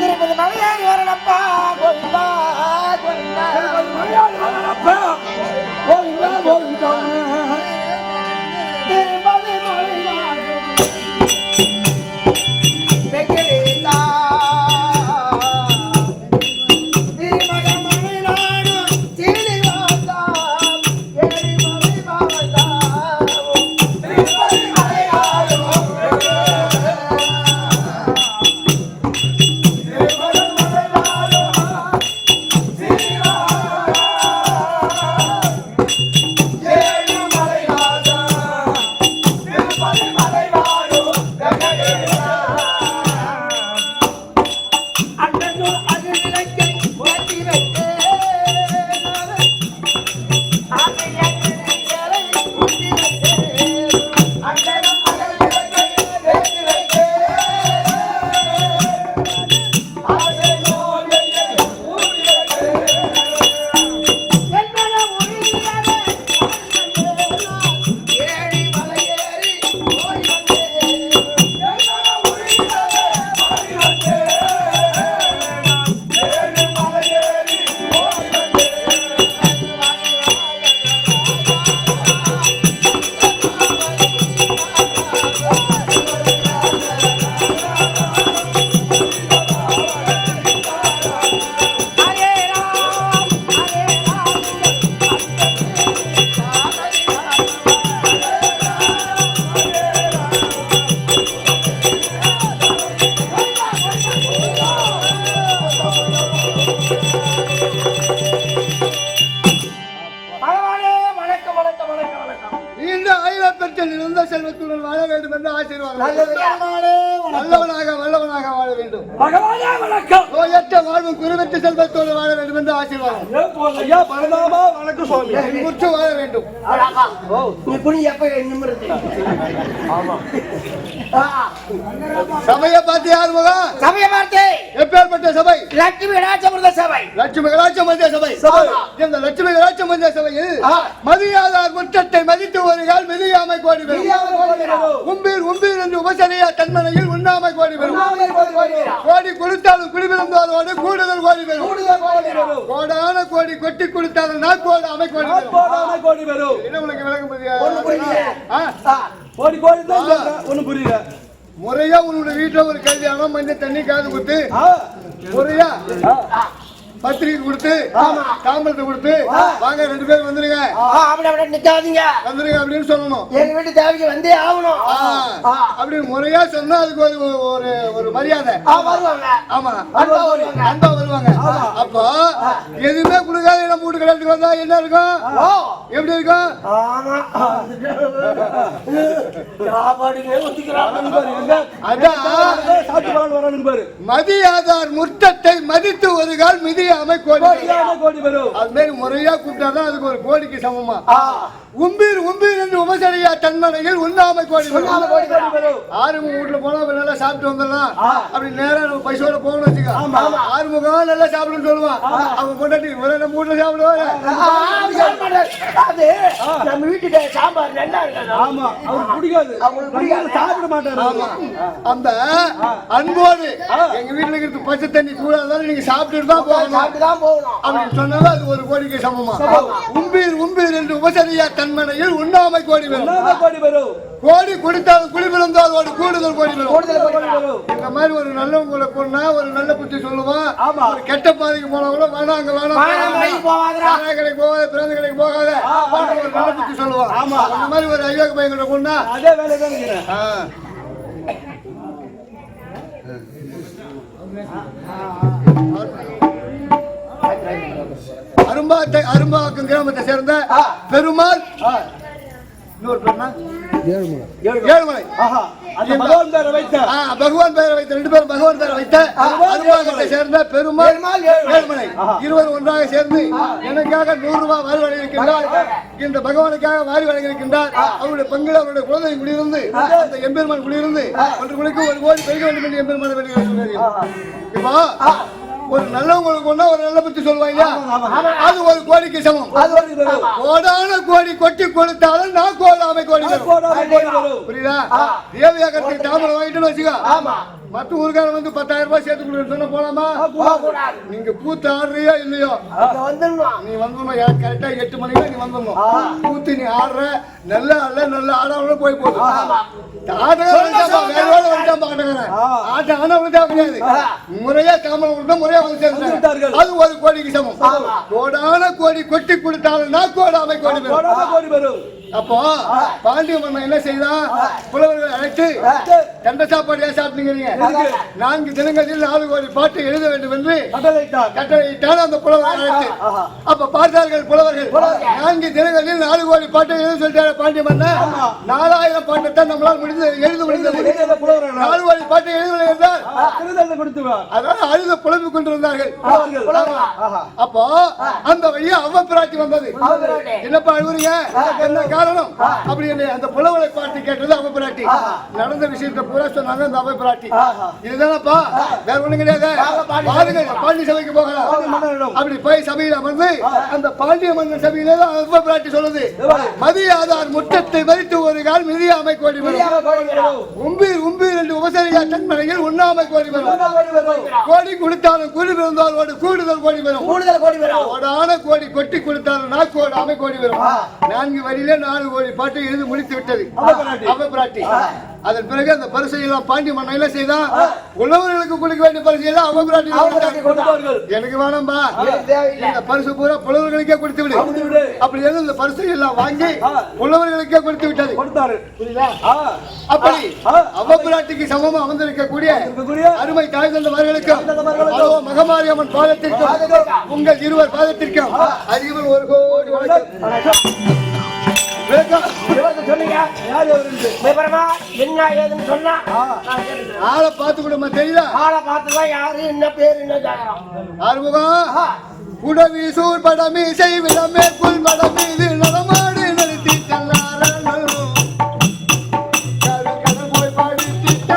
திருப்பதி மலையாளி வரலப்பா கோவிந்தா கோவிந்தா மலையாளி வரலப்பா கோவிந்தா கோவிந்தா திருப்பதி மலையாளி வெங்கடேசா செல்வத்தோடு வாழ வேண்டும் என்று ஆசீர்வாதம். வல்லவனாக வாழ வேண்டும். பகவானே வணக்கம். நோயற்ற வாழ்வு குருவற்ற செல்வத்தோடு வாழ வேண்டும் என்று ஆசீர்வாதம். ஐயா பரந்தாமா வணக்கம் சுவாமி. முற்று வாழ வேண்டும். இப்படி எப்ப நிமிர்ந்து சபையை பார்த்து யார் முகம்? சபையை பார்த்து எப்பேற்பட்ட சபை? லட்சுமி ராஜமிருத சபை. லட்சுமி கலாச்சமந்திய சபை. இந்த லட்சுமி கலாச்சமந்திய சபையில் மதியாதார் முற்றத்தை மதித்து ஒரு கால் மிதியாமை கோடி பெறும். உம்பீர் என்று உபசரியா தன்மனையில் உண்ணாமை கோடி பெறும். கோடி கொடுத்தாலும் குடிபிறந்தோடு கூடுதல் கோடி பெறும். கோடான கோடி கொட்டி கொடுத்தாலும் நாக்கோடு அமை கோடி பெறும். என்ன உங்களுக்கு விளக்கம் புரியல. முறையா உன்னோட வீட்டுல ஒரு கல்யாணம் மஞ்சள் தண்ணி காது குத்து முறையா பத்திரிகை கொடுத்து தாம்பரத்தை கொடுத்து வாங்க 2 பேரும் வந்துருங்க நிக்காதீங்க வந்துருங்க அப்படின்னு சொல்லணும். எங்க வீட்டு தேவைக்கு வந்தே ஆகணும் அப்படி முறையா சொன்னா அதுக்கு ஒரு ஒரு மரியாதை. ஆமா அன்பா வருவாங்க. அப்போ எதுவுமே கொடுக்காத நம்ம வீட்டு கல்யாணத்துக்கு வந்தா என்ன இருக்கும்? எப்படி இருக்கும்? மதியாதார் முற்றத்தை மதித்து ஒரு கால் மிதி கோடி வரும். அது மாதிரி முறையா கூப்பிட்டாதான் அதுக்கு ஒரு கோடிக்கு சமமா. உம்பீர் என்று உபசரியா தன்மனையில் உண்ணாமை கோடி வரும். ஆறுமுக வீட்டுல போனா நல்லா சாப்பிட்டு வந்துடலாம். அப்படி நேரம் நம்ம பைசோட போகணும் வச்சுக்க. ஆறுமுகம் நல்லா சாப்பிடுன்னு சொல்லுவான். அவங்க கொண்டாட்டி நம்ம வீட்டுல சாப்பிடுவாங்க. நம்ம வீட்டுக்கு சாம்பார் நல்லா இருக்காது. ஆமா அவருக்கு பிடிக்காது. அவங்களுக்கு சாப்பிட மாட்டாங்க. அந்த அன்போடு எங்க வீட்டுல இருக்கிறது பச்சை தண்ணி கூடாதாலும் நீங்க சாப்பிட்டுட்டு தான் போகணும். அப்படின்னு சொன்னாலும் அது ஒரு கோடிக்கு சமமா. உம்பீர் என்று உபசரியா தன்மனையில் உண்ணாமை கோடி வரும். கோடி கொடுத்தாலும் குடிபிறந்தால் ஒரு கூடுதல் கோடி வரும். இந்த மாதிரி ஒரு நல்லவங்களை கொண்டா ஒரு நல்ல புத்தி சொல்லுவான். ஒரு கெட்ட பாதைக்கு போனவங்களும் வேணாம் அங்க வேணாம் கடைக்கு போகாத பிறந்த கடைக்கு போகாத ஒரு நல்ல புத்தி சொல்லுவான். அந்த மாதிரி ஒரு ஐயோக பையன்கிட்ட கொண்டா அதே வேலை அரும்பாக்கம் கிராமத்தை சேர்ந்த பெருமாள் ஏழுமலை பகவான் பெயரை வைத்த 2 பேரும் பகவான் பெயரை வைத்த அரும்பாக்கத்தை சேர்ந்த பெருமாள் ஏழுமலை இருவரும் ஒன்றாக சேர்ந்து எனக்காக 100 ரூபாய் வாரி வழங்கியிருக்கின்றார். இந்த பகவானுக்காக வாரி வழங்கியிருக்கின்றார். அவருடைய பங்கில் அவருடைய குழந்தை குடியிருந்து அந்த எம்பெருமான் குடியிருந்து 1 கோடிக்கு 1 கோடி பெருக வேண்டும் என்று எம்பெருமான வேண்டிய இப்போ ஒரு நல்லவங்களுக்கு ஒண்ணா ஒரு நல்ல பத்தி சொல்லுவாங்க. அது ஒரு கோடிக்கு சமம். கோடான கோடி கொட்டி கொடுத்தாலும் நான் கோடாமை கோடி புரியுதா? தேவையாக்கத்துக்கு தாமரை வாங்கிட்டு வச்சுக்கோ. மத்த ஊருக்காரன் வந்து 10,000 ரூபாய் சேர்த்து கொடுக்க சொன்ன போலாமா? நீங்க பூத்து ஆடுறியோ இல்லையோ நீ வந்துடணும். கரெக்டா 8 மணிக்கு நீ வந்துடணும். பூத்து நீ ஆடுற நல்ல ஆடாம போய் போதும். முறையா தாமரை கொடுத்தா முறையா வந்து சேர்ந்தார்கள். அது ஒரு கோடிக்கு சமம். கோடான கோடி கொட்டி கொடுத்தாலும் நான் கோடாமை கோடி வரும். அப்போ பாண்டிய மன்னன் என்ன செய்தான்? புலவர்களை அழைத்து கண்ட சாப்பாடு ஏன் சாப்பிட்டீங்க? 4 தினங்களில் 4 கோடி பாட்டு எழுத வேண்டும் என்று கட்டளையிட்டான் அந்த புலவரை அழைத்து. அப்ப பார்த்தார்கள் புலவர்கள் 4 தினங்களில் 4 கோடி பாட்டு எழுத சொல்லிட்டாரு பாண்டிய மன்னன். 4000 பாட்டுத்தான் நம்மளால் எழுத முடிந்தது. 4 கோடி பாட்டு எழுதவில்லை என்றால் அதாவது அழுத புலம்பிக் கொண்டிருந்தார்கள். அப்போ அந்த வழியா அவ பிராட்டி வந்தது. என்னப்பா அழுகுறீங்க? என்ன காரணம்? அப்படி அந்த புலவரை பாட்டி கேட்டது அவ பிராட்டி. நடந்த விஷயத்தை பூரா சொன்னாங்க அந்த அவ பிராட்டி. இதுதானப்பா வேற ஒண்ணு கிடையாது. பாண்டிய சபைக்கு போகலாம். அப்படி போய் சபையில் அமர்ந்து அந்த பாண்டிய மன்னன் சபையில அவ பிராட்டி சொல்லுது, மதியாதார் முற்றத்தை மதித்து ஒரு கால் மிதியாமை கோடி வரும். உம்பீர் என்று உபசரியா தன்மனையில் உண்ணாமை கோடி வரும். கோடி கொடுத்தாலும் கூடி பிறந்தால் கூடுதல் கோடி வரும். கோடான கோடி கொட்டி கொடுத்தாலும் நாக்கோடாமை கோடி வரும். 4 வரியில 4 கோடி பாட்டு எழுதி முடித்து விட்டது அவ பிராட்டி. அதன் பிறகு அந்த பரிசை எல்லாம் பாண்டிய மன்னன் என்ன செய்தான்? உழவர்களுக்கு கொடுக்க வேண்டிய பரிசை எல்லாம் அவ பிராட்டி எனக்கு வேணாம்பா, இந்த பரிசு பூரா புலவர்களுக்கே கொடுத்து விடு. அப்படி இந்த பரிசை எல்லாம் வாங்கி புலவர்களுக்கே கொடுத்து விட்டது. அப்படி அவ பிராட்டிக்கு சமமா அமர்ந்திருக்கக்கூடிய அருமை தாய் தந்தவர்களுக்கும் மகமாரியம்மன் பாதத்திற்கும் உங்கள் இருவர் பாதத்திற்கும் அதிகம் 1 கோடி வணக்கம். சொன்னீங்க யார் எவருன்னு விவரமா என்ன ஏதுன்னு சொன்னா நான் கேட்டுக்கிறேன். ஆளை பார்த்து கொடுமா தெரியுதா? ஆளை பார்த்துதான் யாரு என்ன பேரு என்ன கேக்குறான். ஆறுமுகம் உடவி சூர் படமி செய்விடமே புல் படமி இது நடமாடு நிறுத்தி செல்லாரணும் கடல் போய் பாடி திட்ட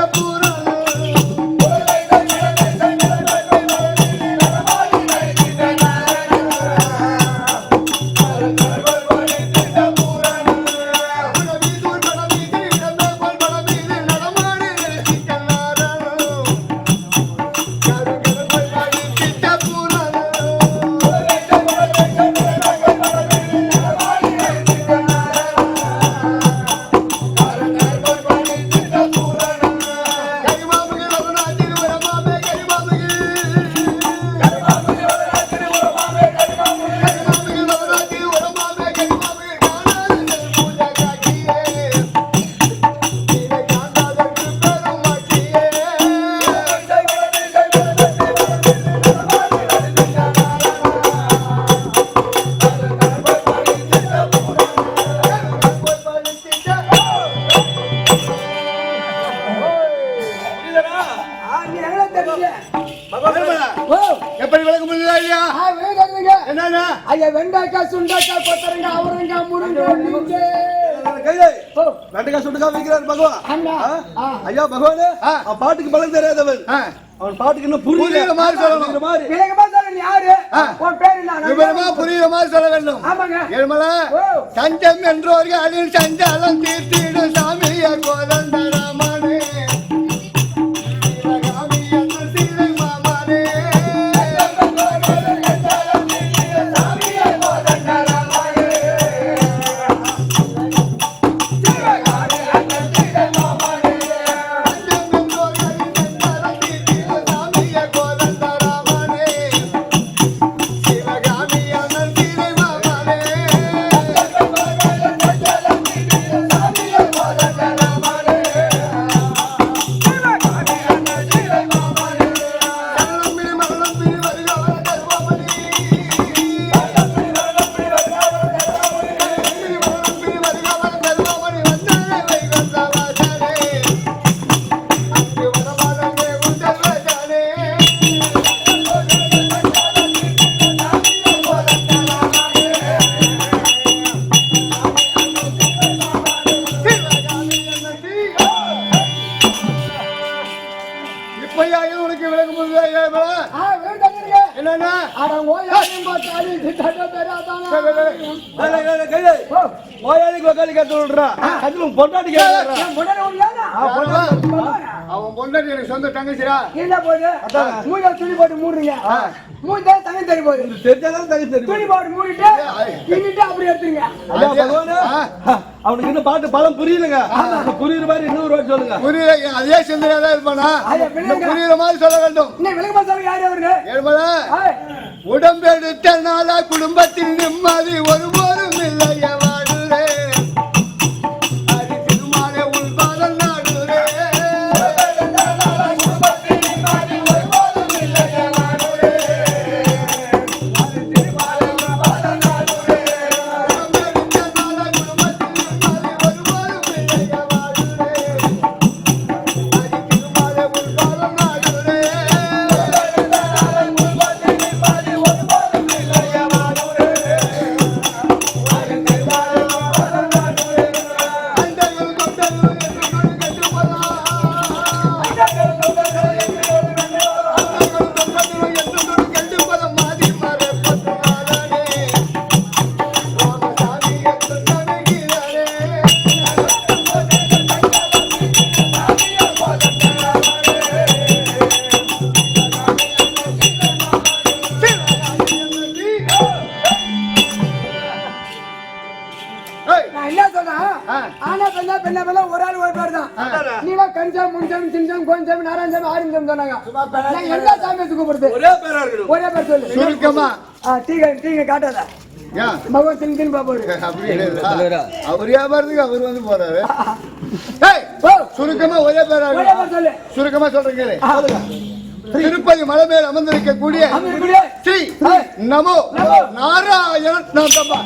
எப்படி விளக்க முடியல இல்லையா? என்னன்னா ஐயா வெண்டைக்காய் சுண்டைக்காய் கொத்தரங்காய் அவரங்காய் முருங்கை வெண்டைக்காய் சுட்டுக்காய் வைக்கிறார் பகவான். அண்ணா ஐயா பகவானே, அவன் பாட்டுக்கு பலன் தெரியாதவன். அவன் பாட்டுக்கு இன்னும் புரியுற மாதிரி சொல்லணும். விலகமா சொல்ல நீ யாரு உன் பேர் என்ன விவரமா புரியுற மாதிரி சொல்ல வேண்டும். ஆமாங்க ஏழ்மலை சஞ்சம் என்றோர்கள் அழில் சஞ்சாலம் தீர்த்திடும் சாமிய கோதண்டராமனே சிவகாமி என்று சீதை மாமனே உனக்கு விளக்க முடியல. என்னன்னா அவன் பொண்டாட்டி எனக்கு சொந்த தங்கச்சிரா இல்ல போது மூஞ்ச துணி போட்டு மூடுறீங்க மூஞ்ச தண்ணி தெரி போகுது தெரிஞ்சாதான் தங்கச்சி தெரியும். துணி போட்டு மூடிட்டு இன்னிட்டு அப்படி எடுத்துங்க ஐயா பகவானே, அவனுக்கு இன்னும் பாட்டு பலம் புரியலங்க. புரியுற மாதிரி இன்னொரு வாட்டி சொல்லுங்க. புரியல, அதே சிந்தனையாதான் இருப்பானா? புரியுற மாதிரி சொல்ல வேண்டும். இன்னும் விளக்கமா சொல்ல யாரு அவரு ஏழ்மலை உடம்பெடுத்த நாளா குடும்பத்தில் நிம்மதி ஒருபோதும் இல்லைய வாடுரே அடி திருமாலே உள்பாதல் நாடுரே ஒரு ஆள் ஒரு பேர் தான். நீங்க கஞ்சம் முஞ்சம் சிஞ்சம் கொஞ்சம் நாராயணம் ஆரஞ்சம் சொன்னாங்க. எல்லா சாமியத்துக்கு கூப்பிடுது ஒரே பேரா இருக்கணும். ஒரே பேர் சொல்லு. சுருக்கமா டீங்க காட்டாத பகவான் தின்னு பாப்போடு அவர் வியாபாரத்துக்கு அவர் வந்து போறாரு. சுருக்கமா ஒரே பேரா ஒரே பேர் சொல்லு. சுருக்கமா சொல்றேன் கேளு. திருப்பதி மலை மேல் அமர்ந்திருக்கக்கூடிய ஸ்ரீ நமோ நாராயண நாமப்பா.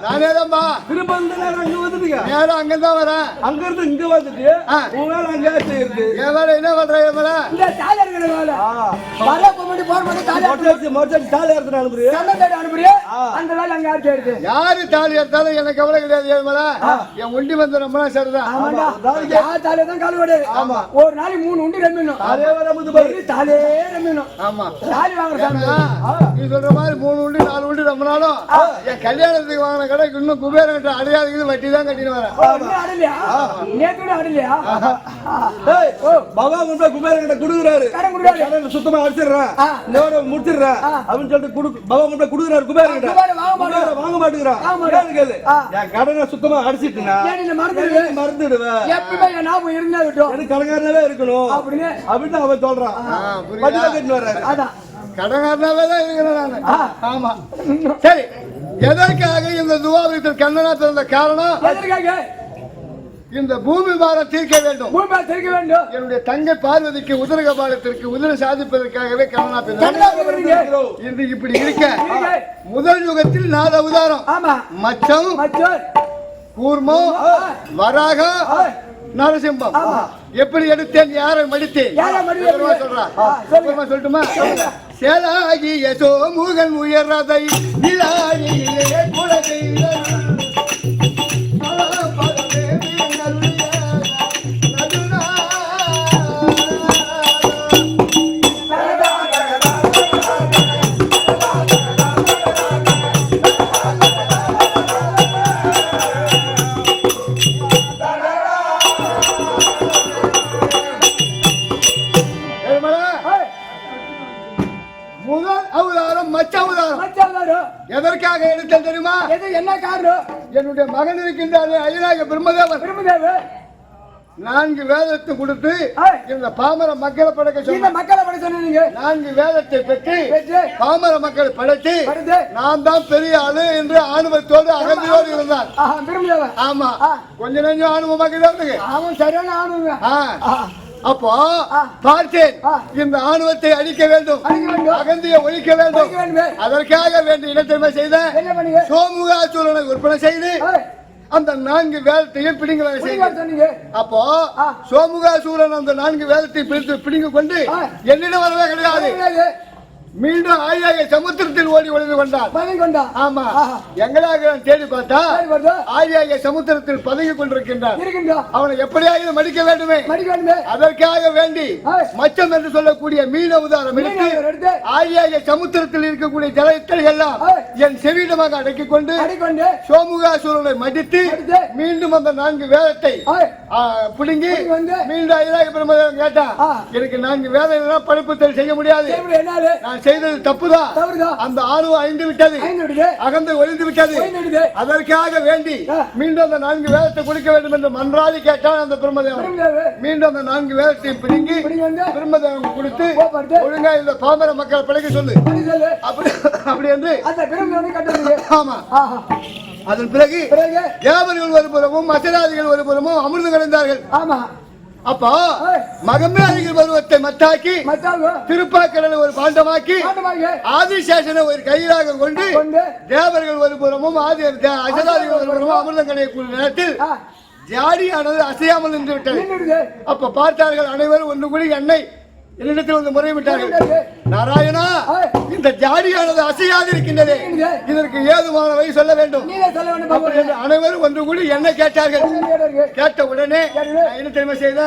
நானேதான்பா அங்கதான் வரேன். அங்க இருந்து இங்க வந்துட்டு உன் வேலை அங்க செய்யுது. என் வேலை என்ன பண்றேன்? என் வேலை யாரு தாலி எடுத்தாலும் எனக்கு கவலை கிடையாது. என் மேல என் உண்டி வந்து ரொம்ப சரிதான். ஒரு நாளைக்கு 3 உண்டி ரம்பிடணும். தாலே ரம்பிடணும். ஆமா தாலி வாங்குற நீ சொல்ற மாதிரி 3 உண்டி 4 உண்டி ரம்பினாலும் என் கல்யாணத்துக்கு வாங்கின கடை இன்னும் குபேர கட்ட அடையாது வட்டி தான் கட்டின்னு வரேன். சுத்தமா அடிச்சிடுறேன் முடிச்சிடுறேன் அப்படின்னு சொல்லிட்டு குடுக்குறாரு குபேர கிட்ட வாங்க மாட்டேங்கிறான். என் கடனை சுத்தமா அடிச்சிட்டுனா மறந்துடுவேன். எனக்கு கடங்காரனாவே இருக்கணும் அப்படின்னு அவன் சொல்றான். கட்டிட்டு வர்றாரு. கடங்காரனாவே தான் இருக்கிறேன் நான். ஆமா சரி. எதற்காக இந்த துவாபுரத்தில் கண்ணனா பிறந்த காரணம்? இந்த பூமி பாரம் தீர்க்க வேண்டும். என்னுடைய தங்கை பார்வதிக்கு உதரகபாலத்திற்கு உதர சாதிப்பதற்காகவே கண்ணனா பிறந்த. இது இப்படி இருக்க முதல் யுகத்தில் 4 அவதாரம் மச்சம் கூர்மம் வராக நரசிம்மம். எப்படி எடுத்தேன் யாரை மடித்தேன் சொல்லட்டுமா? சேலாகி யசோ முகன் உயர்றதை நிலாயிலே குலதை எதற்காக எடுத்தேன் தெரியுமா? என்ன காரணம்? என்னுடைய மகன் இருக்கின்றாரு ஐயனாக பிரம்மதேவன் 4 வேதத்தை கொடுத்து இந்த பாமர மக்களை படைக்க சொன்னீங்க. 4 வேதத்தை பெற்று பாமர மக்களை படைத்து நான் தான் பெரிய ஆளு என்று ஆணவத்தோடு அகந்தியோடு இருந்தார். ஆமா கொஞ்ச நெஞ்சம் ஆணவ மக்கள் சரியான ஆணவம். அப்போ பார்த்தேன் இந்த ஆணவத்தை அழிக்க வேண்டும், அகந்தியை ஒழிக்க வேண்டும். அதற்காக வேண்டிய இனத்தன்மை செய்த சோமுகாசூரனை விற்பனை செய்து அந்த 4 வேதத்தையும் பிடிங்க செய்ய. அப்போ சோமுகாசூரன் அந்த 4 வேதத்தை பிடிங்க கொண்டு என்னிடம் வரவே கிடையாது. மீண்டும் ஆயாய சமுத்திரத்தில் ஓடி ஒளிந்து கொண்டார். ஆமா எங்களாக தேடி பார்த்தா ஆயாய சமுத்திரத்தில் பதவி கொண்டிருக்கின்றார். அவனை எப்படியாவது மடிக்க வேண்டுமே. அதற்காக வேண்டி மச்சம் என்று சொல்லக்கூடிய மீன் அவதாரம் எடுத்து ஆயாய சமுத்திரத்தில் இருக்கக்கூடிய ஜலத்தை எல்லாம் என் செவியிடமாக அடக்கிக் கொண்டு சோமுகாசூரனை மடித்து மீண்டும் அந்த 4 வேதத்தை பிடுங்கி மீண்டும் ஐயாக பிரம்மதேவன் கேட்டா எனக்கு 4 வேதம் படிப்பு செய்ய முடியாது. நான் செய்தது தப்புதான். அந்த ஆணவம் அழிந்து விட்டது, அகந்து ஒழிந்து விட்டது. அதற்காக வேண்டி மீண்டும் அந்த 4 வேதத்தை கொடுக்க வேண்டும் என்று மன்றாடி கேட்டான் அந்த பிரம்மதேவன். மீண்டும் அந்த 4 வேதத்தை பிடுங்கி பிரம்மதேவன் கொடுத்து ஒழுங்கா இந்த பாமர மக்களை படைக்க சொல்லு அப்படி என்று. ஆமா அதன் பிறகு தேவர்கள் ஒருபுறமும் அசராதிகள் ஒருபுறமும் அமிர்தம் கிடைந்தார்கள். அப்போ மகமேரிகள் பருவத்தை மத்தாக்கி திருப்பாக்கடலை ஒரு பாண்டமாக்கி ஆதிசேஷனை ஒரு கையிலாக கொண்டு தேவர்கள் ஒரு புறமும் அசராதிகள் ஒரு புறமும் அமிர்தம் கிடைக்கக்கூடிய நேரத்தில் ஜாடியானது அசையாமல் நின்று விட்டது. அப்ப பார்த்தார்கள் அனைவரும் ஒன்று கூடி என்னை என்னிடத்தில் வந்து முறையிட்டார்கள். நாராயணா இந்த ஜாடியானது அசையாது இருக்கின்றது, இதற்கு ஏதுமான வழி சொல்ல வேண்டும். அனைவரும் ஒன்று கூடி என்ன கேட்டார்கள். கேட்ட உடனே என்ன தெரியுமா செய்த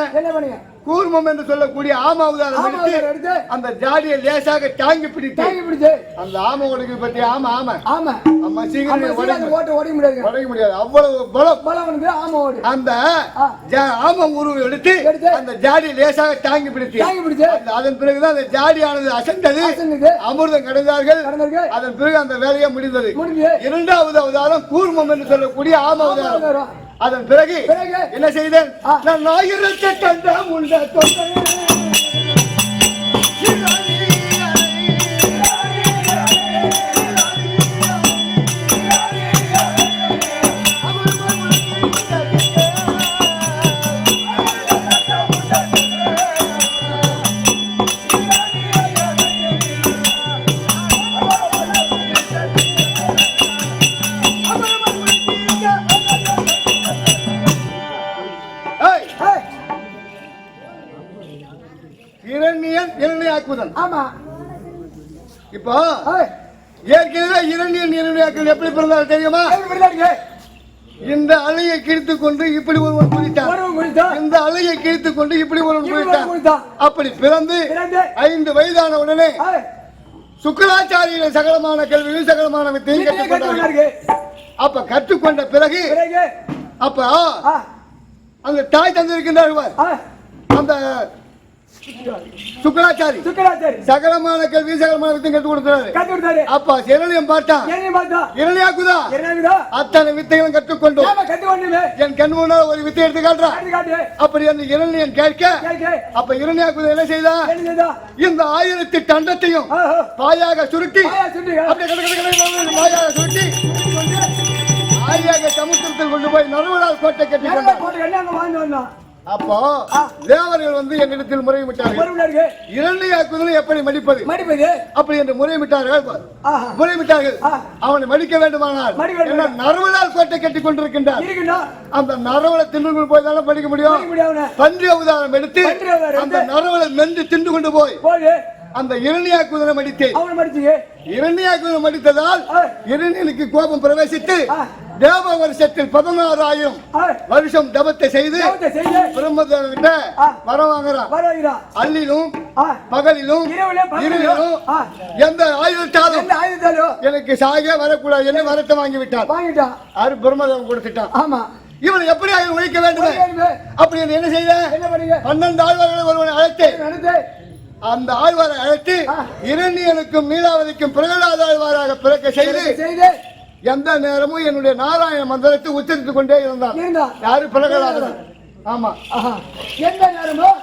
கூர்மம் என்று சொல்லக்கூடிய ஆமா அவதாரம் எடுத்து அந்த ஜாடியை லேசாக தாங்கி பிடித்து அந்த ஆமா உடைக்கு பற்றி ஆமா ஆமா ஆமா ஆமா சீக்கிரம் உடைக்க முடியாது, அவ்வளவு பலம். அந்த ஆமா உருவை எடுத்து அந்த ஜாடியை லேசாக தாங்கி பிடித்து அதன் பிறகுதான் அந்த ஜாடியானது அசைந்தது, அமிர்தம் கிடைந்தார்கள். அதன் பிறகு அந்த வேலையை முடிந்தது. 2வது அவதாரம் கூர்மம் என்று சொல்லக்கூடிய ஆமா அவதாரம். அதன் பிறகு என்ன செய்தேன், நான் 1000 கண்டம் உண்ட இப்போ ஏற்கனவே இரண்டியன் இரண்டியாக்கள் எப்படி பிறந்தாலும் தெரியுமா? இந்த அலையை கிழித்துக் கொண்டு இப்படி ஒருவன் குதித்தான். இந்த அலையை கிழித்துக் கொண்டு இப்படி ஒருவன் குதித்தான். அப்படி பிறந்து 5 வயதான உடனே சுக்கராச்சாரியில சகலமான கேள்வியும் சகலமான வித்தையும் கற்றுக்கொண்டார்கள். அப்ப கற்றுக்கொண்ட பிறகு அப்ப அந்த தாய் தந்திருக்கின்றார்கள். அந்த சுக்கராச்சாரி சகலமான கேள்வி சகலமான வித்தையும் கற்றுக். அப்ப இரணியம் பார்த்தான். இரணியாக்குதா அத்தனை வித்தைகளும் கற்றுக்கொண்டோம். என் கண் முன்னால் ஒரு வித்தை எடுத்து காட்டுறான். அப்படி அந்த இரணியன் கேட்க அப்ப இரணியாக்குதா என்ன செய்தான்? இந்த 1008 அண்டத்தையும் பாயாக சுருட்டி பாயாக சுருட்டி ஆயாக சமுத்திரத்தில் கொண்டு போய் நறுவலால் கோட்டை கட்டி கொண்டார். அப்போ தேவர்கள் வந்து என்னிடத்தில் முறையிட்டார்கள். இரண்டையாக்குதலை எப்படி மடிப்பது அப்படி என்று முறையிட்டார்கள். அவனை மடிக்க வேண்டுமானால் நறுவலால் கோட்டை கட்டி கொண்டிருக்கின்றார். அந்த நறுவலை தின்று போய் தானே படிக்க முடியும். பன்றி அவதாரம் எடுத்து அந்த நறுவலை மென்று தின்று கொண்டு போய் அந்த இரண்யாக்குதலை மடித்தேன். இரண்யாக்குதலை மடித்ததால் இரணியனுக்கு கோபம் பிரவேசித்து தேவ வருஷத்தில் 16,000 வருஷம் தபத்தை செய்து பிரம்மதேவன்கிட்ட வர வாங்குறான். அள்ளிலும் பகலிலும் இரவிலும் எந்த ஆயுதத்தாலும் எனக்கு சாக வரக்கூடாது என்று வரத்தை வாங்கி விட்டான். அது பிரம்மதேவன் கொடுத்துட்டான். இவன் எப்படி ஆயுதம் ஒழிக்க வேண்டும் அப்படி என்ன செய்த? 12 ஆழ்வார்களை ஒருவனை அழைத்து அந்த ஆழ்வாரை அழைத்து இரணியனுக்கும் மீளாவதிக்கும் பிரகலாத ஆழ்வாராக பிறக்க செய்து எந்த நேரமும் என்னுடைய நாராயண மந்திரத்தை உச்சரித்துக் கொண்டே இருந்தான். யாரு? பிரகலாதன். ஆமா, எந்த நேரமும்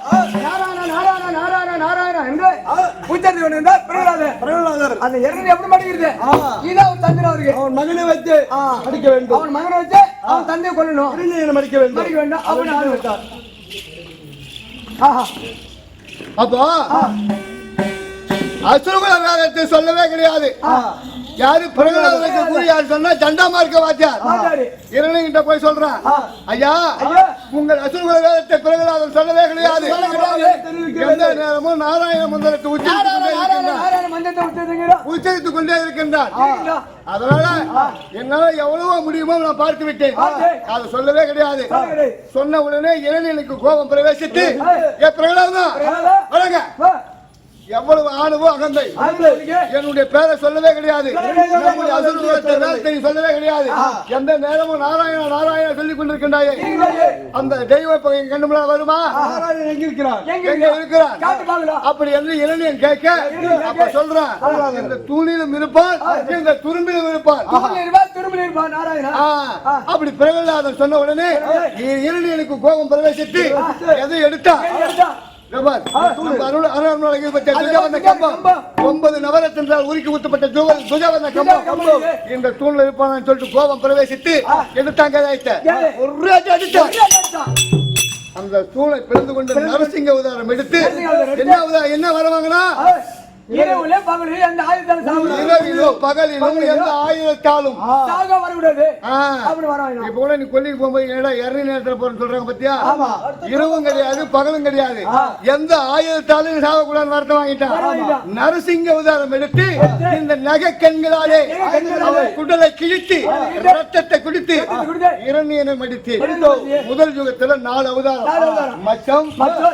நாராயண நாராயண நாராயண நாராயண என்று உச்சரித்து கொண்டிருந்தார் பிரகலாதர். அந்த இரண்டு எப்படி மடிக்கிறது? இதான் தந்தை அவருக்கு அவன் மகனை வச்சு மடிக்க வேண்டும். அவன் மகனை வச்சு அவன் தந்தையை கொள்ளணும், மடிக்க வேண்டும். அவன் ஆரம்பித்தார். அப்போ அசுரகுல வேதத்தை சொல்லவே கிடையாது. யாரு பிரகலாதனுக்கு கூறி யாரு சொன்னா சண்டாமார்க்க வாத்தியார் இரணிகிட்ட போய் சொல்றான். ஐயா, உங்கள் அசுரகுல வேதத்தை பிரகலாதன் சொல்லவே கிடையாது. எந்த நேரமும் நாராயண மந்திரத்தை உச்சரித்துக் கொண்டே இருக்கின்றான். அதனால என்னால எவ்வளவோ முடியுமோ நான் பார்த்து விட்டேன். அதை சொல்லவே கிடையாது. சொன்ன உடனே இரணியனுக்கு கோபம் பிரவேசித்து பிரகலாதா வழங்க எவ்வளவு ஆணவோ அகந்தை என்னுடைய பேரை சொல்லவே கிடையாது. சொல்லவே கிடையாது. எந்த நேரமும் நாராயண நாராயண சொல்லிக் கொண்டிருக்கின்றாயே அந்த தெய்வ கண்டுமுலா வருமா? எங்க இருக்கிறார் அப்படி என்று இரணியன் கேட்க அப்ப சொல்றான், இந்த தூணிலும் இருப்பான், இந்த துரும்பிலும் இருப்பான். அப்படி பிரகலாதன் சொன்ன உடனே இரணியனுக்கு கோபம் பிரவேசித்து எதை எடுத்தான்? 9 நவரத்தினால் உருக்கி ஊத்தப்பட்ட துஜாவன கம்பம் இந்த தூண்ல இருப்பான்னு சொல்லிட்டு கோபம் பிரவேசித்து எடுத்தாங்க. ஒரு அந்த தூணை பிளந்து கொண்டு நரசிங்க அவதாரம் எடுத்து என்ன வரவாங்கன்னா இரவிலும் பகலிலும் எந்த ஆயுதத்தாலும் வரக்கூடாது. இப்ப கூட நீ கொல்லிக்கு போகும்போது இறங்கி நேரத்தில் போறேன்னு சொல்றாங்க பத்தியா? இரவும் கிடையாது பகலும் கிடையாது. எந்த ஆயுதத்தாலும் சாகக்கூடாதுன்னு வார்த்தை வாங்கிட்டான். நரசிங்க அவதாரம் எடுத்து இந்த நகை கண்களாலே அவர் குடலை கிழித்து ரத்தத்தை குடித்து இரணியனை மடித்து முதல் யுகத்துல 4 அவதாரம் மச்சம்,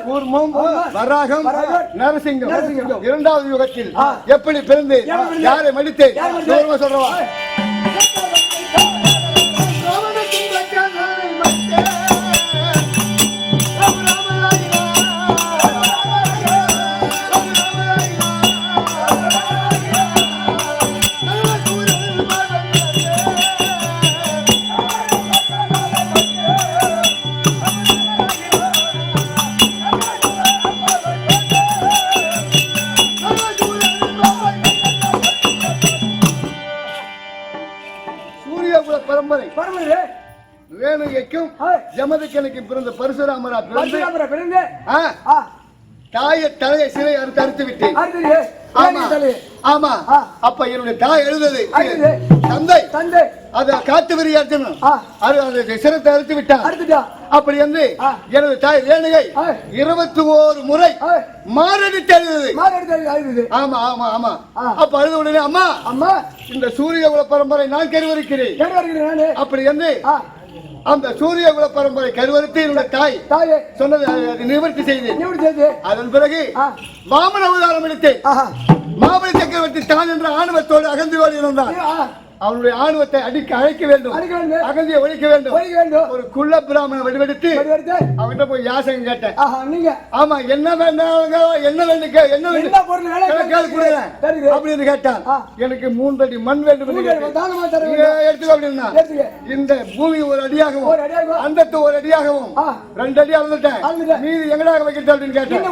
கூர்மம், வராகம், நரசிங்கம். இரண்டாவது யுகம் எப்படி பிறந்து யாரை மடித்து சொல்றவா? வேணுகைக்கும் ஜமதக்கனுக்கும் பிறந்த பரசுராமரா பிறந்து தாய தலையை சிலை அறுத்து விட்டேன். ஆமா, அப்ப என்னுடைய தாய் எழுதுது தந்தை தந்தை அத காட்டு விரியாற்றணும் அது சிரத்தை அறுத்து விட்டான். அடுத்துட்டான். அப்படி வந்து எனது தாய் ரேணுகை 21 முறை மாரடித்து அழுது. ஆமா ஆமா ஆமா. அப்ப அழுத உடனே அம்மா அம்மா இந்த சூரிய குல பரம்பரை நான் கருவறுக்கிறேன். அப்படி வந்து அந்த சூரிய குல பரம்பரை கருவறுத்து என்னுடைய தாய் சொன்னது நிவர்த்தி செய்து அதன் பிறகு வாமன அவதாரம் எடுத்தேன். மாபலி சக்கரவர்த்தி தான் என்ற ஆணவத்தோடு அகந்து ஓடி இருந்தான். அவனுடைய ஆணவத்தை அழைக்க வேண்டும், அகந்தியை ஒழிக்க வேண்டும். ஒரு குள்ள பிராமண வடிவெடுத்து அவன்கிட்ட போய் யாசகம் கேட்டேன். ஆமா என்ன வேண்டாம் என்ன வேண்டும் அப்படின்னு கேட்டான். எனக்கு 3 அடி மண் வேண்டும் எடுத்துக்கோ அப்படின்னா இந்த பூமி ஒரு அடியாகவும் அந்தத்து ஒரு அடியாகவும் 2 அடி அளந்துட்டேன். மீது எங்கடாக வைக்கிறது அப்படின்னு கேட்டேன்.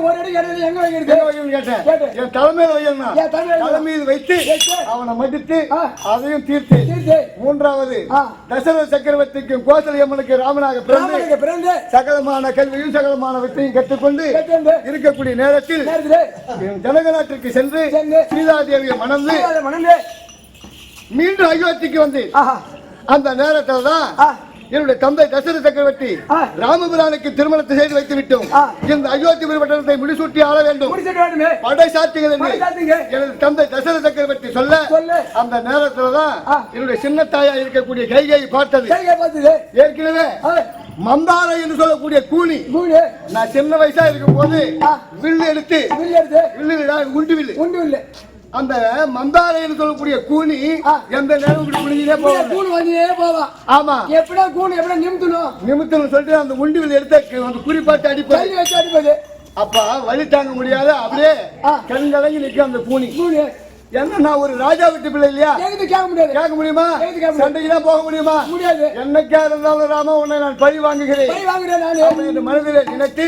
என் தலைமையில வைக்கணும். தலைமையில் வைத்து அவனை மதித்து அதையும் தீர்த்து மூன்றாவது தசரத சக்கரவர்த்திக்கும் கோசலை அம்மனுக்கு ராமனாக பிறந்து சகலமான கல்வியும் சகலமான வித்தையும் கற்றுக்கொண்டு இருக்கக்கூடிய நேரத்தில் ஜனக நாட்டிற்கு சென்று சீதாதேவியை மணந்து மீண்டும் அயோத்திக்கு வந்து அந்த நேரத்தில் தான் என்னுடைய தந்தை தசரத சக்கரவர்த்தி ராமபிரானுக்கு திருமணத்தை செய்து வைத்து விட்டோம். இந்த அயோத்தி பட்டணத்தை முடிசூட்டி ஆள வேண்டும், படை சாத்திகள் என்று எனது தந்தை தசரத சக்கரவர்த்தி சொல்ல அந்த நேரத்தில் தான் என்னுடைய சின்ன தாயா இருக்கக்கூடிய கைகையை பார்த்தது. ஏற்கனவே மந்தாரை என்று சொல்லக்கூடிய கூனி நான் சின்ன வயசா இருக்கும் போது வில்லு எடுத்து குண்டு வில்லு அந்த மந்தாரைன்னு சொல்லக்கூடிய கூனி எந்த நேரம் போவான். ஆமா எப்படா கூனி எப்படா நிமித்தணும் சொல்லிட்டு அந்த உண்டிவில் எடுத்து அந்த குறிப்பாட்டு அடிப்பது. அப்ப வழி தாங்க முடியாத அப்படியே கண்கலங்கி நிற்கும் அந்த கூனி. என்ன நான் ஒரு ராஜா வீட்டு பிள்ளை இல்லையா? கேட்க முடியுமா? சண்டைக்கு போக முடியுமா? முடியாது. என்னைக்கா இருந்தாலும் ராம உன்னை நான் பழி வாங்குகிறேன் மனதிலே நினைத்து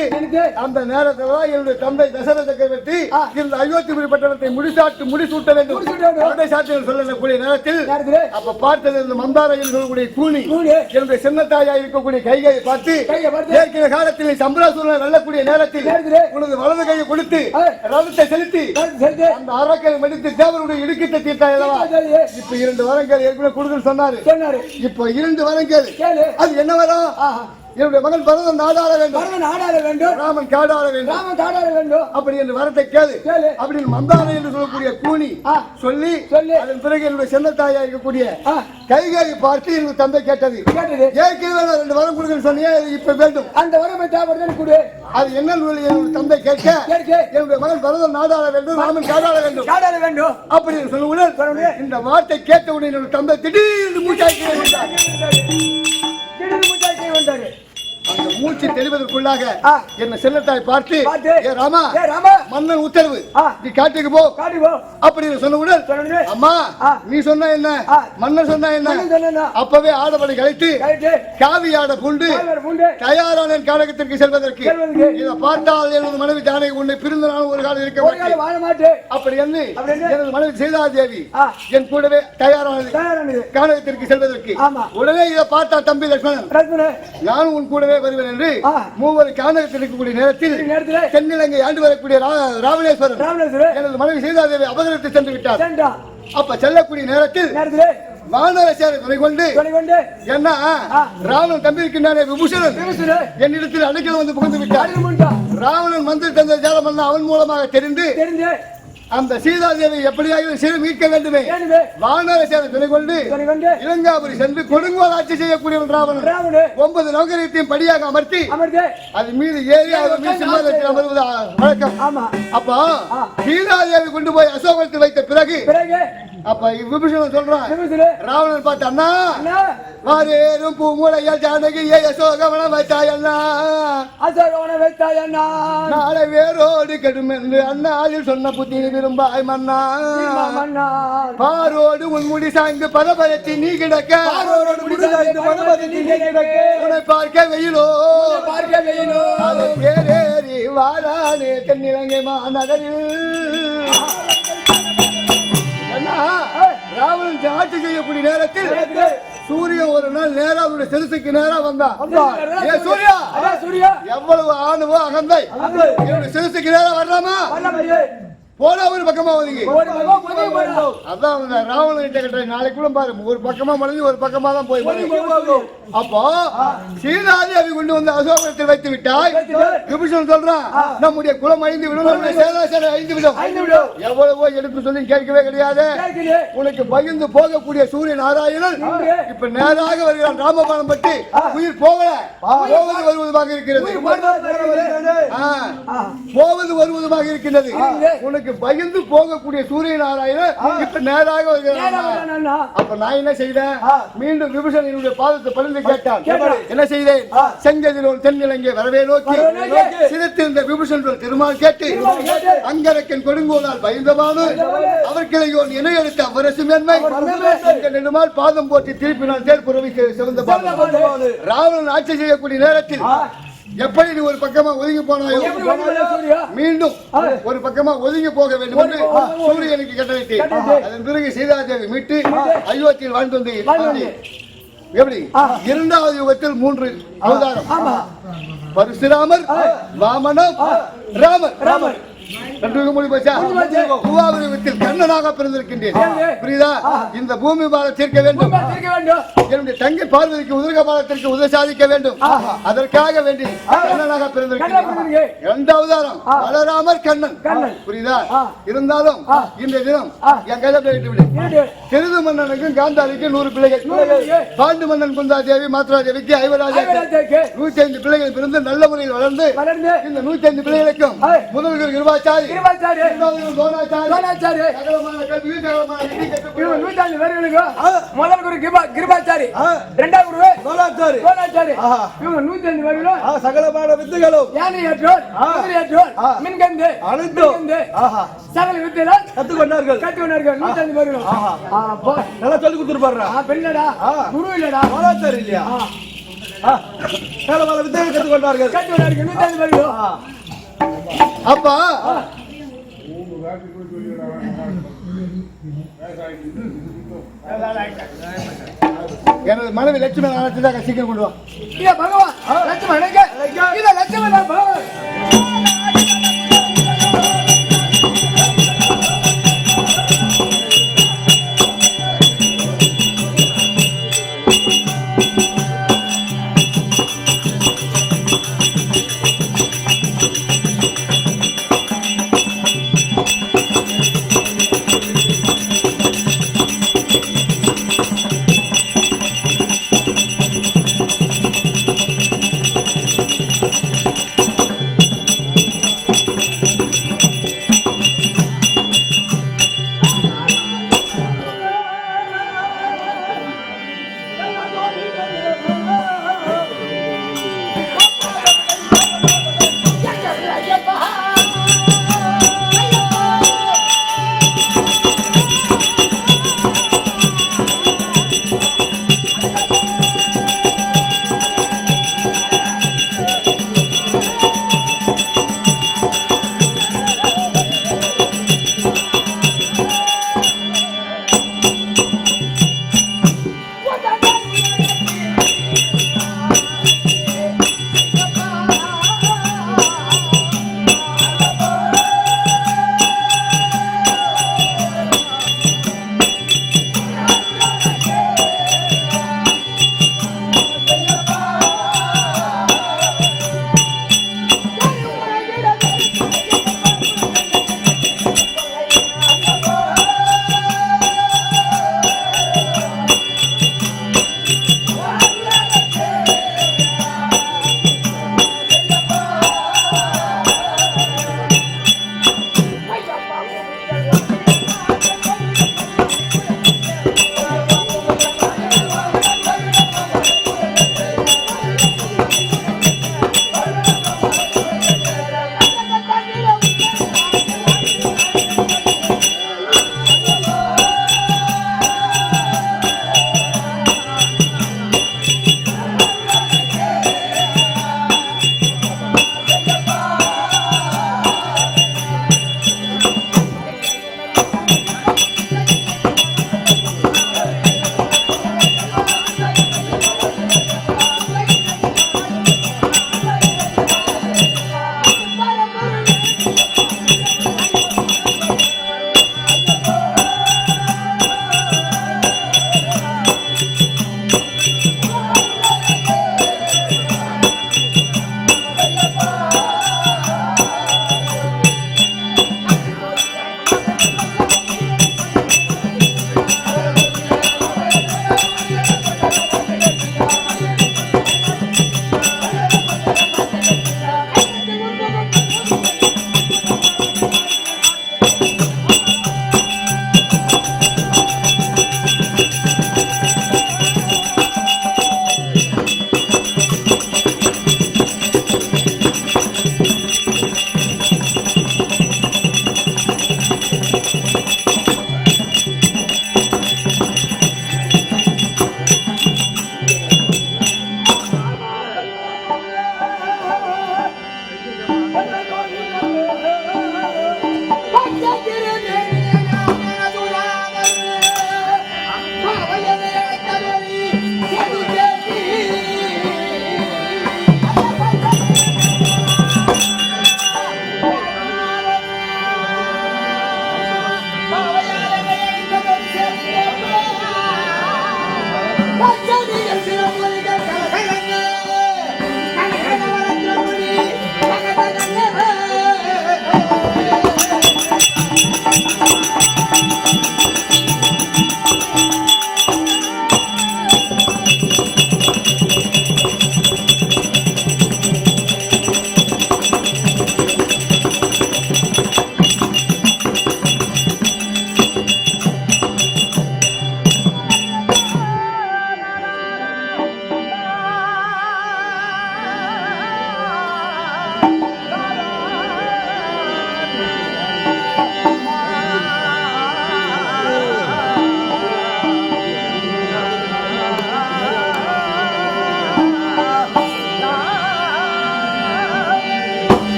அந்த நேரத்தில் தான் என்னுடைய தந்தை தசரத சக்கரவர்த்தி இந்த அயோத்தி பட்டணத்தை முடிசூட்ட வேண்டும் படை சாட்சிகள் சொல்லக்கூடிய நேரத்தில் அப்ப பார்த்தது இந்த மந்தாரை சொல்லக்கூடிய கூனி என்னுடைய சின்னத்தாயா இருக்கக்கூடிய கைகையை பார்த்து ஏற்கனவே காலத்தில் சம்பராசூரனை வெல்லக்கூடிய நேரத்தில் உனது வலது கையை கொடுத்து ரதத்தை செலுத்தி அந்த அரக்கை மடித்து தேவனுடைய இடுக்கத்தை தீர்த்தாயல்லவா? இப்ப 2 வரங்கள் ஏற்கனவே கொடுக்குன்னு சொன்னாரு. இப்ப 2 வரங்கள் அது என்ன வரும்? என்னுடைய மகன் பரதன் நாடாள வேண்டும், ராமன் காடாள வேண்டும் அப்படி என்று வரத்தை கேளு அப்படின்னு மந்தாரை என்று சொல்லக்கூடிய கூனி சொல்லி அதன் பிறகு என்னுடைய சின்னத்தாயா இருக்கக்கூடிய கைகாரி பார்த்து என்னுடைய தந்தை கேட்டது. ஏற்கனவே 2 வரம் கொடுக்குன்னு சொன்னியே இப்ப வேண்டும். அந்த வரமை தேவை அது என்ன என்னுடைய தந்தை கேட்க என்னுடைய மகன் பரதன் நாடாள வேண்டும், ராமன் காடாள வேண்டும் அப்படின்னு சொல்லுவுடன் இந்த வார்த்தை கேட்டவுடன் என்னுடைய தந்தை திடீர்னு மூச்சாய் அந்த மூச்சு தெளிவதற்குள்ளாக என்ன செல்லத்தாய் பார்த்து ராமா மன்னன் உத்தரவு நீ காட்டுக்கு போ அப்படின்னு சொன்னவுடன் அம்மா நீ சொன்ன என்ன மன்னன் சொன்ன என்ன அப்பவே ஆடப்படை கழித்து காவி ஆட பூண்டு தயாரான காலகத்திற்கு செல்வதற்கு இதை பார்த்தால் எனது மனைவி ஜானகி உன்னை பிரிந்தனாலும் ஒரு காலம் இருக்க மாட்டேன் அப்படி என்று எனது மனைவி சீதாதேவி என் கூடவே தயாரானது காலகத்திற்கு செல்வதற்கு. உடனே இதை பார்த்தா தம்பி லட்சுமணன் நானும் உன் கூடவே வருவேன் என்று மூவர் கானகத்தில் இருக்கக்கூடிய நேரத்தில் தென்னிலங்கை ஆண்டு வரக்கூடிய ராவணேஸ்வரன் எனது மனைவி சீதாதேவி அபகரித்து சென்று விட்டார். அப்ப செல்லக்கூடிய நேரத்தில் வானரசேரை துணை கொண்டு என்ன ராவணன் தம்பி இருக்கின்றானே விபூஷணன் என்னிடத்தில் அடைக்கலம் வந்து புகுந்து விட்டார். ராவணன் மந்திரி தந்த ஜாலம் அவன் மூலமாக தெரிந்து அந்த சீதாதேவி எப்படியாக சிறு மீட்க வேண்டுமே வானரசேனை துணை கொண்டு இலங்காபுரி சென்று கொடுங்கோல் ஆட்சி செய்யக்கூடியவன் ராவணன் 9 நகரத்தையும் படியாக அமர்த்தி அது மீது ஏறி அவர் மீது சிம்மாசனத்தில் அமர்வது வழக்கம். அப்போ சீதாதேவி கொண்டு போய் அசோகத்தில் வைத்த பிறகு அப்ப விபூஷணன் சொல்றான் ராவணன் பார்த்து அண்ணா வாரேறும் பூமுலையால் ஜானகியை அசோகவனம் வைத்தாயண்ணா நாளை வேரோடு கெடும் என்று அண்ணாவில் சொன்ன புத்தி விரும்பாய் மன்னா பாரோடு உன்முடி சாய்ந்து பரபரத்தி நீ கிடக்க உன்னை பார்க்க வெயிலோ அதை பேரேறி வாரானே தென்னிலங்கை மாநகரில் ராவணன் ஆட்சி செய்யக்கூடிய நேரத்தில் சூரியன் ஒரு நாள் நேரா அவருடைய சிறுசுக்கு நேரா வந்தான். சூர்யா எவ்வளவு ஆணுவோ அகந்தை என்னுடைய சிறுசுக்கு நேரா வரலாமா? போனா ஒரு பக்கமா ஒதுங்கி ஒரு பக்கம் ஒதுங்கி போயிடும். அதான் அவங்க ராவணன் கிட்ட கட்டுற நாளைக்குள்ள பாரு ஒரு பக்கமா மறைஞ்சு ஒரு பக்கமா தான் போய் மறையும். அப்போ சீதாதேவி கொண்டு வந்து அசோகத்தில் வைத்து விட்டாய். விபீஷணன் சொல்றான் நம்முடைய குலம் அழிந்து விடும், நம்முடைய சேனாசேனை அழிந்து விடும். எவ்வளவோ எடுத்து சொல்லி கேட்கவே கிடையாது. உனக்கு பயந்து போகக்கூடிய சூரிய நாராயணன் இப்ப நேராக வருகிறான். ராமபாணம் பற்றி உயிர் போகல, போவது வருவதுமாக இருக்கிறது. போவது வருவதுமாக இருக்கின்றது. உனக்கு பயந்து போகக்கூடிய சூரிய நாராயணன் இப்ப நேராக வருகிறான். அப்ப நான் என்ன செய்தேன்? மீண்டும் விபீஷணன் என்னுடைய பாதத்தை பணிந்து கேட்டான். என்ன செய்தேன்? செங்கதிரோன் தென்னிலங்கை வரவே நோக்கி சிரித்திருந்த விபீஷணன் திருமால் கேட்டு அங்கரக்கன் கொடுங்கோலால் பயந்தவானு அவர்கிளையோன் இணை எடுத்த அவரசு மேன்மை நெடுமால் பாதம் போட்டு திருப்பி நான் தேர்ப்புறவை சிவந்த ராவணன் ஆட்சி செய்யக்கூடிய நேரத்தில் எப்படி நீ ஒரு பக்கமா ஒதுங்கி போனாயோ மீண்டும் ஒரு பக்கமா ஒதுங்கி போக வேண்டும் என்று சூரியனுக்கு கட்டளையிட்டேன். அதன் பிறகு சீதாதேவி மீட்டு அயோத்தியில் வாழ்ந்து வந்து எப்படி இரண்டாவது யுகத்தில் 3 அவதாரம் பரசுராமர், வாமனம், ராமர். 2 யுகம் முடிவு போச்சா? மூவாவது யுகத்தில் கண்ணனாக பிறந்திருக்கின்றேன். புரியுதா? இந்த பூமி பாலம் தீர்க்க வேண்டும். என்னுடைய தங்கை பார்வதிக்கு உதிர்க பாலத்திற்கு உதவி சாதிக்க வேண்டும். அதற்காக வேண்டி கண்ணனாக பிறந்திருக்கின்றேன். 2வது அவதாரம் பலராமர், கண்ணன். புரியுதா? இருந்தாலும் இந்த தினம் என் கையில போயிட்டு விடு. திருது மன்னனுக்கும் காந்தாரிக்கும் 100 பிள்ளைகள். பாண்டு மன்னன் குந்தாதேவி, மாத்ராதேவிக்கு 5 105 பிள்ளைகள் பிறந்து நல்ல முறையில் வளர்ந்து இந்த 105 பிள்ளைகளுக்கும் முதல் கிருபாச்சாரி, கிருபாச்சாரி, இரண்டாவது குரு தோலாச்சாரி, இவங்க 105 பேர்களும் சகலமான வித்துகளும் யானை ஏற்றோர், குதிரை ஏற்றோர், மின்கந்து அனைத்தும் சகல வித்தையில கற்றுக்கொண்டார்கள். 105 பேர்களும் நல்லா சொல்லி கொடுத்துருப்பாரு. பெண்ணடா குரு இல்லடா தோலாச்சாரி இல்லையா? சகலமான வித்தைகள் கற்றுக்கொண்டார்கள். 105 பேர்களும். அப்பா எனது மனைவி லட்சுமி நாராயணன் சீக்கிரம் கொண்டு வா. பகவான் லட்சுமணன் லட்சுமணன் பகவான்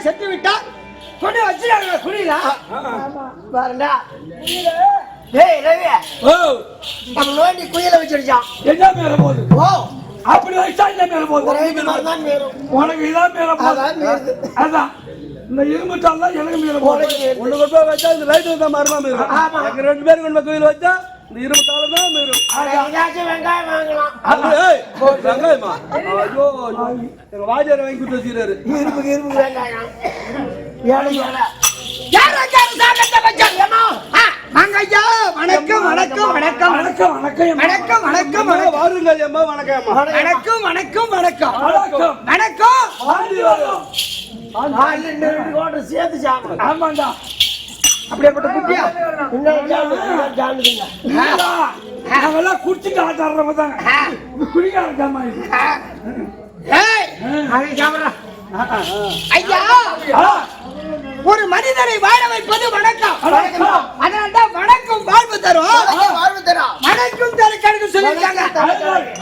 செத்து விட்டால் கொண்டு வச்சிருக்காங்க குடியில பாருண்டா டேய் ரவி நம்ம நோண்டி குயில வச்சிருச்சான் என்ன மேல போகுது ஓ அப்படி வச்சா என்ன மேல போகுது ரைட் மாதிரி மேரும் உனக்கு இதான் மேல போகுது அதான் இந்த இரும்பு தாள் எனக்கு மேல போகுது ஒண்ணு கொண்டு போய் வச்சா இந்த லைட் வந்தா மரமா மேலும் எங்க ரெண்டு பேரும் கொண்டு கோயில் வச்சா இந்த இரும்பு தாள் தான் மேலும் ஏதாச்சும் வெங்காயம் வாங்கலாம் வெங்காயமா ஐயோ எங்க வாஜார வாங்கி கொடுத்து வச்சிருக்காரு இரும்பு வெங்காயம் யாரா சாகத்தை வச்சாங்கம்மா வாங்கய்யா வணக்கம் வணக்கம் வணக்கம் வணக்கம் வணக்கம் வணக்கம் வணக்கம் வாருங்க அம்மா வணக்கம் வணக்கம் வணக்கம் வணக்கம் வணக்கம் வணக்கம் ஆண்டி வரும் சேர்த்து சாப்பிடும் ஆமாண்டா அப்படியேப்பட்ட குட்டியா ஜானுங்க நாங்கெல்லாம் குடிச்சுட்டு ஆட்டாடுறவங்க தாங்க குடிக்கார ஜாமா ஐயா ஒரு மனிதனை வாழ வைப்பது வணக்கம் அதனால்தான் வணக்கம் வாழ்வு தரும் வணக்கம் தர கணக்கு சொல்லிருக்காங்க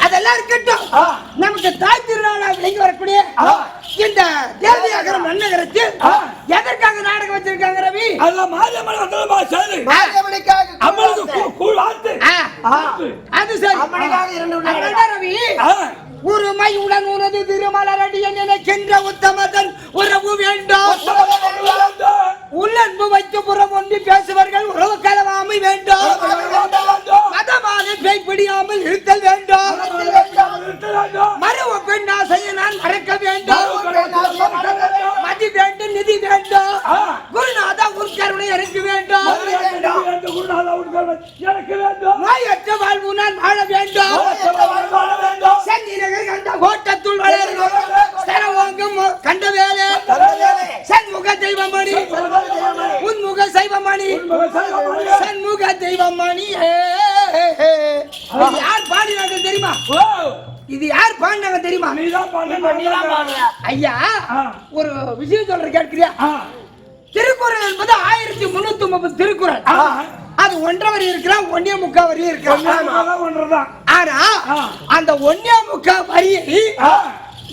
அதெல்லாம் இருக்கட்டும் நமக்கு தாய் திருநாளா விளங்கி வரக்கூடிய இந்த தேவியாகரம் நன்னகரத்தில் எதற்காக நாடகம் வச்சிருக்காங்க ரவி அதெல்லாம் மாரியம்மன் அது சரி ரவி உரிமையுடன் உனது திருமலரடியை நினைக்கின்ற உத்தமதன் உறவு வேண்டும் உள்ளன்பு வைத்து புறம் ஒன்றி பேசுவர்கள் உறவு கலவாமை வேண்டும் மதமான பேய்பிடியாமல் இருத்தல் வேண்டும் மருவ பெண்ணா செய்ய நான் மறக்க வேண்டும். மதி வேண்டும், நிதி வேண்டும், குருநாதா உன் கருணை எனக்கு வேண்டும். நோயற்ற வாழ்வு நான் வாழ வேண்டும். சென்னி நகர் கண்ட கோட்டத்துள் வளரும் ஸ்தலவோங்கும் கண்ட வேலை சண்முக தெய்வமணி உன்முக சைவமணி சண்முக தெய்வமணி. யார் பாடினாங்க தெரியுமா? இது யார் பாடினாங்க தெரியுமா? ஐயா ஒரு விஷயம் சொல்ற கேட்கிறியா? திருக்குறள் என்பது 1330 திருக்குறள். அது 1.5 வரி இருக்கலாம், 1.25 வரி இருக்கலாம். ஆனா அந்த 1.25 வரியை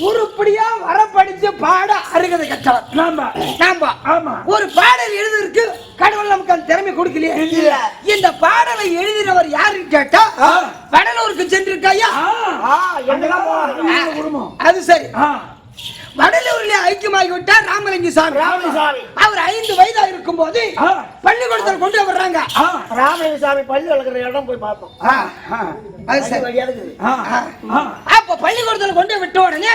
உருப்படியா வரப்படிச்சு பாட அருகதை கற்றவர் நாம. ஒரு பாடல் எழுதுறதுக்கு கடவுள் நமக்கு அந்த திறமை கொடுக்கலையே. இந்த பாடலை எழுதினவர் யாருன்னு கேட்டா வடலூருக்கு சென்றிருக்காயா? அது சரி. வடலூரிலே ஐக்கியமாகிவிட்டார் ராமலிங்க சாமி. அவர் 5 வயதா இருக்கும் போது பள்ளிக்கூடத்தில் கொண்டு வர்றாங்க. ராமலிங்க சாமி பள்ளி வளர்க்கிற இடம் போய் பார்த்தோம். அப்ப பள்ளிக்கூடத்தில் கொண்டு விட்ட உடனே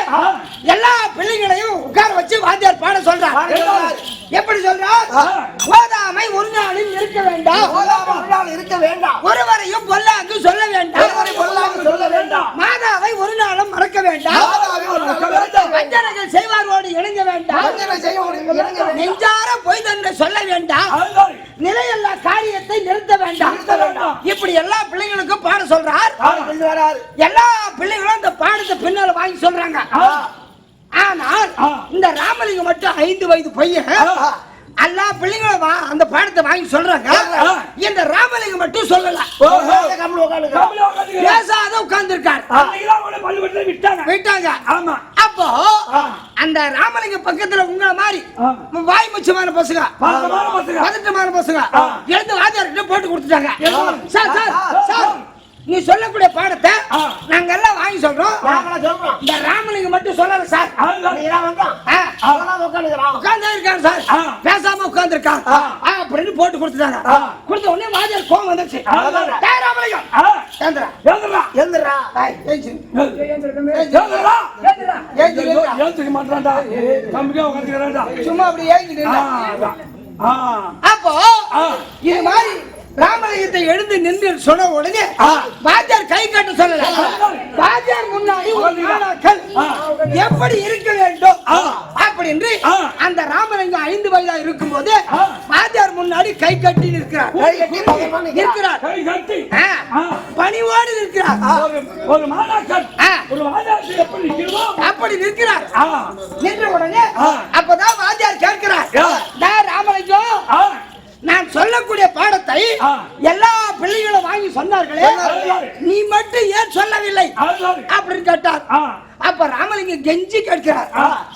எல்லா பிள்ளைகளையும் உட்கார வச்சு வாத்தியார் பாட சொல்றார். எப்படி சொல்றார்? ஓதாமை ஒரு நாளும் இருக்க வேண்டாம், ஒருவரையும் பொல்லாங்கு சொல்ல வேண்டாம், மாதாவை ஒரு நாளும் மறக்க வேண்டாம், வஞ்சனைகள் செய்வாரோடு இணங்க வேண்டாம், நெஞ்சார பொய் தன்னை சொல்ல வேண்டாம், நிலையல்ல காரியத்தை நிறுத்த வேண்டாம். இப்படி எல்லா பிள்ளைங்களுக்கும் பாட சொல்றார். எல்லா பிள்ளைகளும் இந்த பாடத்தை பின்னால வாங்கி சொல்றாங்க. ஆனால் இந்த ராமலிங்கம் மட்டும் 5 வயது பையன் எல்லா பிள்ளைங்களும் அந்த பாடத்தை வாங்கி சொல்றாங்க. இந்த ராமலிங்கம் மட்டும் சொல்லல, பேசாத உட்கார்ந்து இருக்காரு. விட்டாங்க. அப்போ அந்த ராமலிங்க பக்கத்துல உங்களை மாதிரி வாய் முச்சமான பசங்க, பதட்டமான பசங்க எழுந்து வாத்தியார்கிட்ட போட்டு கொடுத்துட்டாங்க. சார் சார் சார், நீ சொல்லக்கூடிய பாடத்தை நாங்க எல்லாம் வாங்கி சொல்றோம், இந்த ராமலிங்கம் மட்டும் சொல்லல சார். உட்கார்ந்து இருக்காரு சார், பேசாம உட்கார்ந்து இருக்காரு அப்படின்னு போட்டு கொடுத்துட்டாங்க. கொடுத்த உடனே வாத்தியார் கோவம் வந்துச்சு. ராமலிங்கம் சும்மா அப்படி ஏங்கிட்டு. அப்போ இது மாதிரி ராமலிங்கத்தை எழுந்து நின்று சொன்ன உடனே வாத்தியார் கை காட்ட சொல்லல. வாத்தியார் முன்னாடி ஒரு மாணாக்கர் எப்படி இருக்க வேண்டும் அப்படின்னு அந்த ராமலிங்கம் 5 வயதா இருக்கும் போது வாத்தியார் முன்னாடி கை கட்டி நிற்கிறார். பணிவோடு நிற்கிறார். ஒரு மாணாக்கர் அப்படி நிற்கிறார். நின்ற உடனே அப்பதான் வாத்தியார் கேட்கிறார், ராமலிங்கம் நான் சொல்லக்கூடிய பாடத்தை எல்லா பிள்ளைகளும் வாங்கி சொன்னார்களே, நீ மட்டும் ஏன் சொல்லவில்லை அப்படின்னு கேட்டார். அப்ப ராமலிங்கம் கெஞ்சி கேட்கிறார்,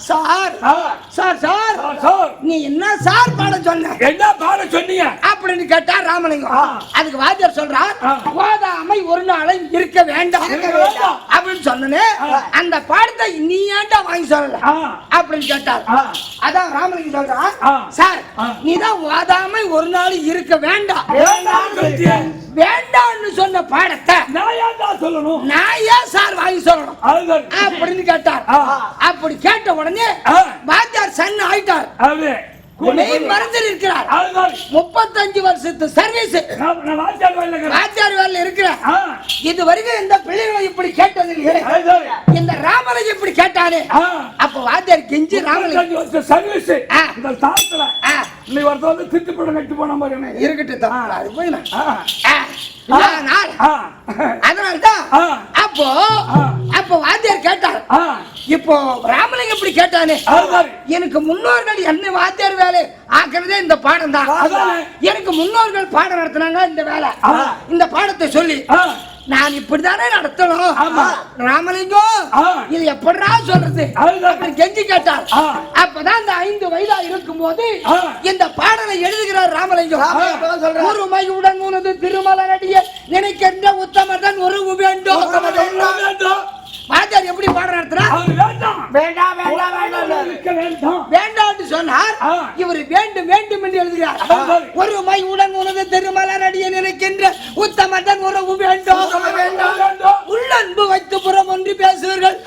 சார் சார் சார் நீ என்ன சார் பாட சொன்ன, என்ன பாட சொன்னீங்க அப்படின்னு கேட்டார் ராமலிங்கம். அதுக்கு வாத்தியார் சொல்றார், ஓதாமை ஒரு நாளும் இருக்க வேண்டாம் அப்படின்னு சொன்னே, அந்த பாடத்தை நீ ஏன்டா வாங்கி சொல்லல அப்படின்னு கேட்டார். அதான் ராமலிங்கம் சொல்றார், சார் நீதான் ஓதாமை ஒரு நாள் இருக்க வேண்டாம் வேண்டாம்னு சொன்ன பாடத்தை நான் ஏன் சார் வாங்கி சொல்லணும் அப்படின்னு கேட்டார். அப்படி கேட்ட உடனே வாத்தியார் சன் ஆயிட்டார். மறந்து இருக்கிறார். 35 வருஷத்து சர்வீஸ் வாத்தியார் வேலை இருக்கிறார். இது வரைக்கும் இந்த பிள்ளைகளை இப்படி கேட்டது இந்த ராமலிங்கம் இப்படி கேட்டானே. அப்ப வாத்தியார் கெஞ்சி ராமலிங்கம் சர்வீஸ் நீ ஒருத்த வந்து திட்டு போட கட்டி போன மாதிரி இருக்கட்டும், அது போய் அதனால்தான் அப்போ வாத்தியார் கேட்டார். இப்போ ராமலிங்கம் இப்படி கேட்டானே, எனக்கு முன்னோர்கள் என்ன வாத்தியார் வேலை ஆக்குறதே இந்த பாடம் தான். எனக்கு முன்னோர்கள் பாடம் நடத்தினாங்க இந்த வேலை. இந்த பாடத்தை சொல்லி நான் இப்படிதானே நடத்தணும். ராமலிங்கம் இது எப்படா சொல்றது கெஞ்சி கேட்டார். அப்பதான் இந்த 5 வயதா இருக்கும் போது இந்த பாடலை எழுதுகிறார் ராமலிங்கம். ஒருமையுடன் உனது திருமல நடிகை நினைக்கின்ற உத்தமதன் உறவு வேண்டும். வாத்தியார் எப்படி பாடம் நடத்துறார்? வேண்டாம் சொன்னார். இவர் வேண்டும் வேண்டும் என்று எழுதுகிறார். ஒருமை உடன் உனது திருமல நடிகை நினைக்கின்ற உத்தமதன் உறவு வேண்டும். உள்ளன்பு வைத்து புறம் ஒன்று பேசுவீர்கள்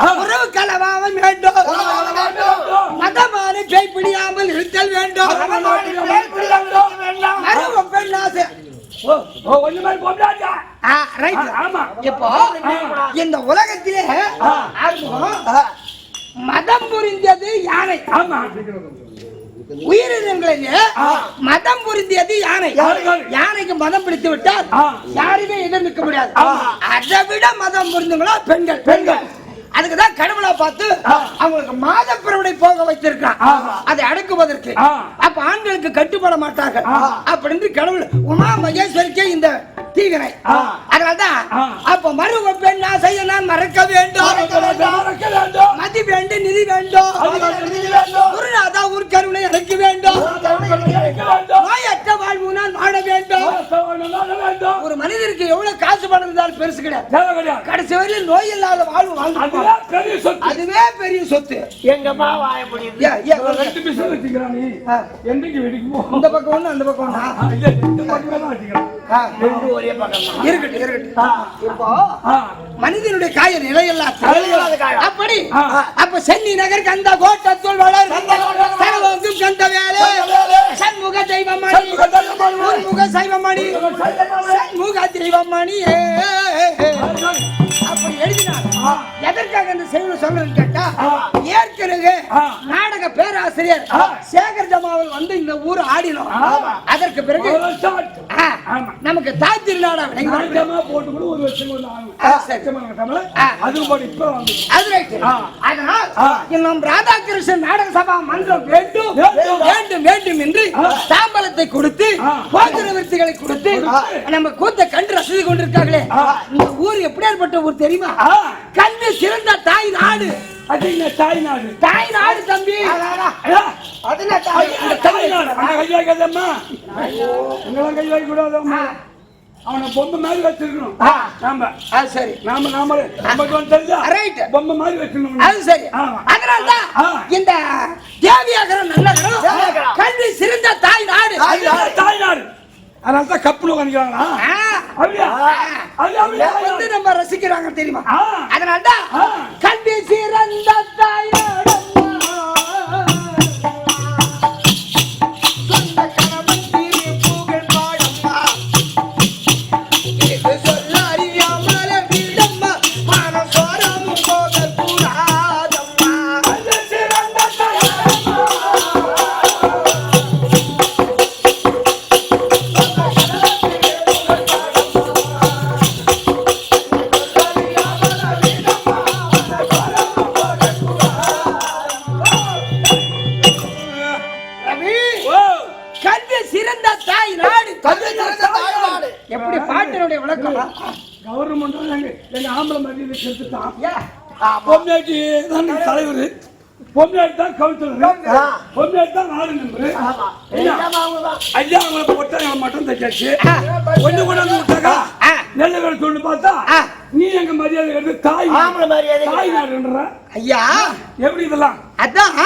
இப்போ இந்த உலகத்திலே ஆரம்பம் மதம் புரிந்தது யானை. ஆமா. உயிரினங்களிலே மதம் புரிந்தது யானை. யானைக்கு மதம் பிடித்து விட்டால் யாருமே எதிர் நிற்க முடியாது. அதை விட மதம் புரிந்தவங்களா பெண்கள். பெண்கள் அதுக்குதான் கடவுளை பார்த்து அவங்களுக்கு மாத பிறவிடை போக வைத்திருக்கான், அதை அடக்குவதற்கு. அப்ப ஆண்களுக்கு கட்டுப்பட மாட்டார்கள் அப்படின்னு கடவுள் உமா மகேஸ்வரிக்கே இந்த தீவினை. அதனால்தான் அப்ப மறுவ பெண் ஆசையை நான் மறக்க வேண்டும், மதி வேண்டும், நிதி வேண்டும், குருநாதா ஊர் கருணை எனக்கு வேண்டும், நோயற்ற வாழ்வு நான் வாழ வேண்டும். ஒரு மனிதருக்கு எவ்வளவு காசு பணம் இருந்தாலும் பெருசு கிடையாது. கடைசி வரையில் நோய் இல்லாத வாழ்வு வாழ்ந்து அதுவே பெரிய சொத்து. எங்கம்மா வாய முடியுது. இந்த பக்கம் ஒண்ணு அந்த பக்கம் ஒரே பக்கம் இருக்கட்டும் இருக்கட்டும். இப்போ மனிதனுடைய காய நிலையெல்லாம் அப்படி. அப்ப சென்னி நகர் கந்த கோட்டத்துள் வளர் சர்வங்கும் கந்த வேலை சண்முக தெய்வமணி முக சைவமணி சண்முக தெய்வமணி அப்படி எழுதினார். எதற்காக அந்த செய்தி சொல்றேன்னு கேட்டா, ஏற்கனவே நாடக பேராசிரியர் சேகர் ஜமாவல் வந்து இந்த ஊர் ஆடினோம். அதற்கு பிறகு நமக்கு தாய் திருநாடா அதனால் நம் ராதாகிருஷ்ணன் நாடக சபா மன்றம் வேண்டும் வேண்டும் வேண்டும் என்று தாம்பலத்தை கொடுத்து போக்கு நிவர்த்திகளை கொடுத்து நம்ம கூத்த கண்டு ரசித்து கொண்டிருக்காங்களே. இந்த ஊர் எப்படியாற்பட்ட ஊர் தெரியுமா? கல்வி சிறந்த தாய் நாடு. தாய் நாடு, தாய் நாடு தம்பி. அவனை பொம்மை மாதிரி வச்சிருக்கணும். சரி, பொம்மை மாதிரி வச்சிருக்கணும். அது சரி. அதனால்தான் இந்த தேவியாகரம் நல்ல கல்வி சிறந்த தாய் நாடு. தாய் நாடு. அதனால்தான் கப்புல வாங்கிக்கிறாங்களா? வந்து நம்ம ரசிக்கிறாங்க தெரியுமா? அதனால்தான் கல்வி சிறந்த தாய் நாடு. எப்படி பாட்டினுடைய விளக்கம்? கவர்மெண்ட் எங்க ஆம்பளை மதியில செலுத்தான். பொம்மையாட்டி தான் தலைவர், பொம்மையாட்டி தான் கவுன்சிலர், பொம்மையாட்டி தான் நாடு நம்பரு. ஐயா அவங்களை போட்டா மட்டும் தைக்காச்சு ஒண்ணு கூட விட்டாக்கா நெல்லை சொல்லி பார்த்தா நீ எங்க மரியாதை எடுத்து தாய் தாய் நாடுன்ற. ஐயா எப்படி இதெல்லாம்? அதான்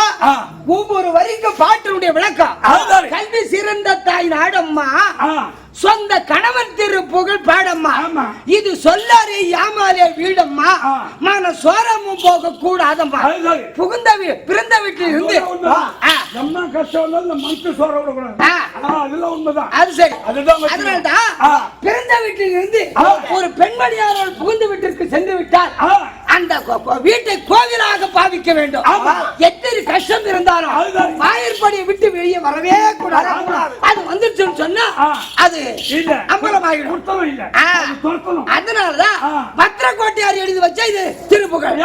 ஒவ்வொரு வரிக்கும் பாட்டினுடைய விளக்கம். கல்வி சிறந்த தாய் நாடம்மா, சொந்த கணவன் திரு புகழ் பாடம்மா, இது சொல்லாரே யாமாலே வீடம்மா, மன சோரமும் போக கூடாதம்மா, புகுந்த பிறந்த வீட்டில் இருந்து அது சரி. அதனால்தான் பிறந்த வீட்டில் இருந்து ஒரு பெண்மணியாரோடு புகுந்த வீட்டிற்கு சென்று விட்டால் அந்த வீட்டை கோவிலாக பாவிக்க வேண்டும். எத்தனை கஷ்டம் இருந்தாலும் வாயிற்படியை விட்டு வெளியே வரவே கூடாது. அது வந்துருச்சுன்னு சொன்னா அது அம்பலமாகிடும். அதனாலதான் பத்திரக்கோட்டையார் எழுதி வச்சா இது திருப்புகழ்.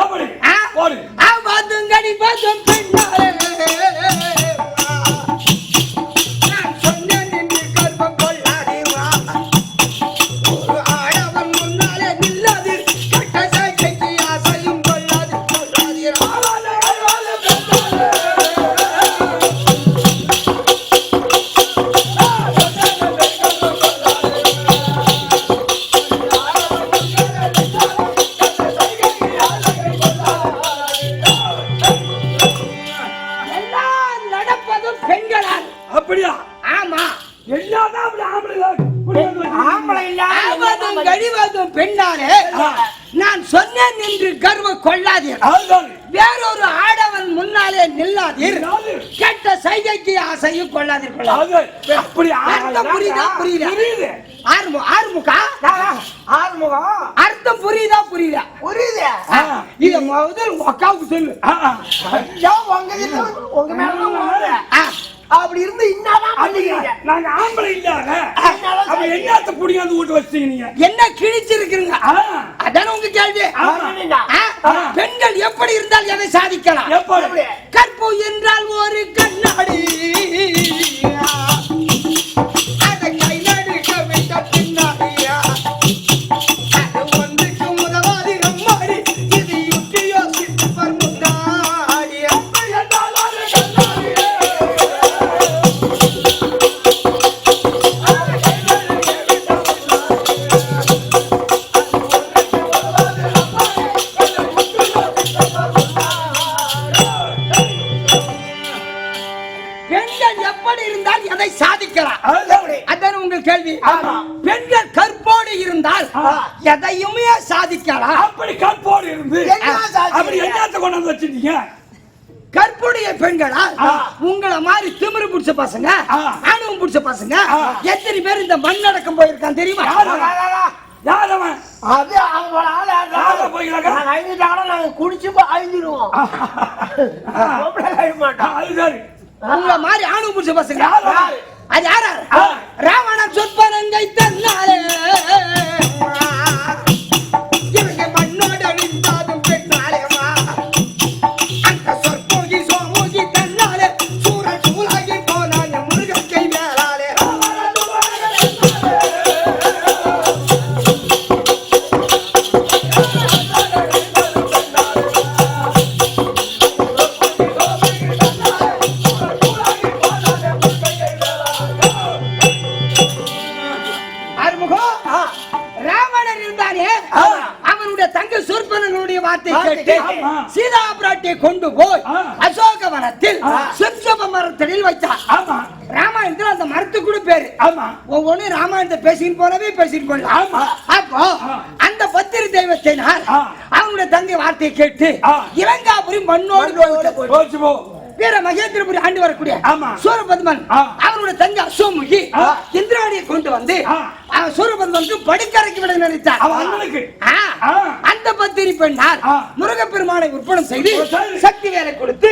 பாத்துங்கடி பாத்தும் பெண்ணாலே நான் சொன்னேன் என்று கர்வம் கொள்ளாதீர். வேறொரு ஆடவன் முன்னாலே நில்லாதீர். கேட்ட சைகைக்கு ஆசையும் கொள்ளாதீர்கள். அப்படி அர்த்தம் புரியுதா? புரியுது. ஆறுமுகா அர்த்தம் புரியுதா? புரியுதா? புரியுது. இத முதல் அக்காவுக்கு சொல்லு. உங்க மேல அப்படி இருந்து இன்னாதான் பண்ணிக்கிறீங்க. நாங்க ஆம்பளை இல்லாத அப்ப என்னத்த புடிங்க வீட்டு வச்சீங்க நீங்க? என்ன கிழிச்சிருக்கீங்க? அதான உங்க கேள்வி. பெண்கள் எப்படி இருந்தால் எதை சாதிக்கலாம்? எப்படி? கற்பு என்றால் ஒரு கண்ணாடி, அதை கைநடுக்க விட்ட பின்னாடியா, அது ஒன்றுக்கு உதவாது நம்மாடி, இது யுக்தி யோசித்து முன்னாடி. பெண்கள் எப்படி இருந்தால் எதை சாதிக்கலாம்? அதான் உங்கள் கேள்வி. பெண்கள் கற்போடு இருந்தால் எதையுமே சாதிக்கலாம். அப்படி கற்போடு இருந்து அப்படி என்னத்த கொண்டு வந்து வச்சிருக்கீங்க? கற்புடைய பெண்களா உங்களை மாதிரி திமிரு பிடிச்ச பசங்க, ஆணவம் பிடிச்ச பசங்க எத்தனை பேர் இந்த மண்ணடக்கம் போயிருக்கான் தெரியுமா? யாரவன்? அது அவங்களோட ஆளு போய்கிறாங்க. நாங்க குடிச்சு அழிஞ்சிருவோம். மாட்டோம். அது சரி. உங்களை மாதிரி ஆணவம் பிடிச்ச பசங்க அது யாரா? ராவண சொற்பனங்கை தன்னாலே இவங்க மண்ணோட அழிந்தாதும் பெண்ணாலேமா, அந்த சொற்போகி சோமோகி தன்னாலே சூர சூலாகி போனான் முருகக்கை மேலாலே. ராவணன் இருந்தானே அவனுடைய தங்க சொற்பனனுடைய வார்த்தை கேட்டு சீதா பிராட்டியை கொண்டு போய் அசோகவனத்தில் சிப்சப மரத்தடியில் வைத்தார். ராமாயணத்தில் அந்த மரத்துக்கு கூட பேரு. ஒவ்வொன்னு ராமாயணத்தை பேசிட்டு போனவே பேசிட்டு போடலாம். அப்போ அந்த பத்திரி தெய்வத்தினால் அவனுடைய தங்கை வார்த்தையை கேட்டு இலங்காபுரி மண்ணோடு போச்சு போ. வீர மகேந்திரபுரி ஆண்டு வரக்கூடிய சூரபத்மன் அவனுடைய தங்கை அசோமுகி இந்திராணியை கொண்டு வந்து சூரபத்மனுக்கு படுக்கரைக்கு விட நினைத்தார். அந்த பத்திரி பெண்ணால் முருகப்பெருமானை உற்பணம் செய்து சக்தி வேலை கொடுத்து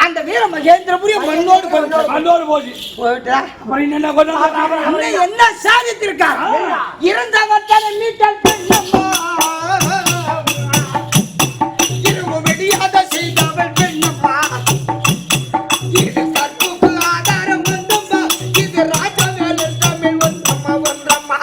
அந்த வீர மகேந்திரபுரிய மண்ணோடு போயிட்டா என்ன சாதித்திருக்கார்? இறந்தவர்களை மீட்டல் பெண்ணம்மா, இருவு வெடியாத செய்தவள் பெண்ணம்மா, இது கற்புக்கு ஆதாரம் வந்தம்மா, இது ராஜவேலு தமிழ் வந்தம்மா ஒன்றம்மா.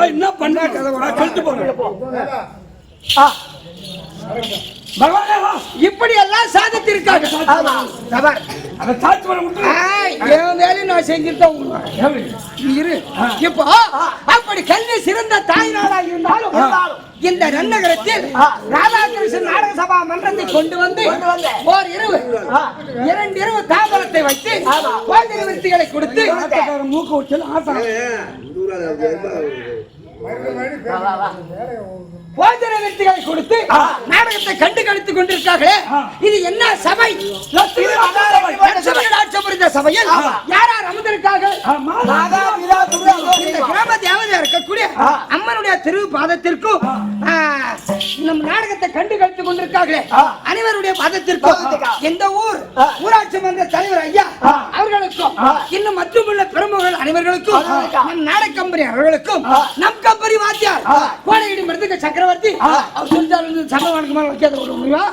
என்ன பண்ண சொல்லிட்டு போங்க. இப்படி எல்லாம் சாதித்திருக்காங்க. நான் செஞ்சுட்டேன். இப்போ அப்படி கல்வி சிறந்த தாய்நாளா இருந்தாலும் இந்த நன்னகரத்தில் ராதாகிருஷ்ணன் நாடக சபா மன்றத்தை கொண்டு வந்து ஓர் இரவு 2 இரவு தாம்பரத்தை வைத்து போஜன விருத்திகளை கொடுத்து மூக்க வச்சு போஜன விருத்திகளை கொடுத்து நாடகத்தை கண்டு கழித்துக் கொண்டிருக்கார்களே, இது என்ன சபை? புரிந்த சபையில் யார் யார் அமர்ந்திருக்கார்கள்? இந்த கிராம தேவதையா இருக்கக்கூடிய அம்மனுடைய திரு பாதத்திற்கும் நம் நாடகத்தை கண்டு கழித்துக் கொண்டிருக்கார்களே அனைவருடைய பாதத்திற்கும் எந்த ஊராட்சி மன்ற தலைவர் ஐயா அவர்களுக்கும் இன்னும் மற்றுமுள்ள பெருமகள் அனைவர்களுக்கும் நம் நாடக கம்பெனி அவர்களுக்கும் நம் கம்பெனி வாத்தியார் கோடையடி மருந்துக சக்கரவர்த்தி அவர் சொல்லிட்டாரு சமவானுக்கு மேல வைக்காத ஒரு முடிவா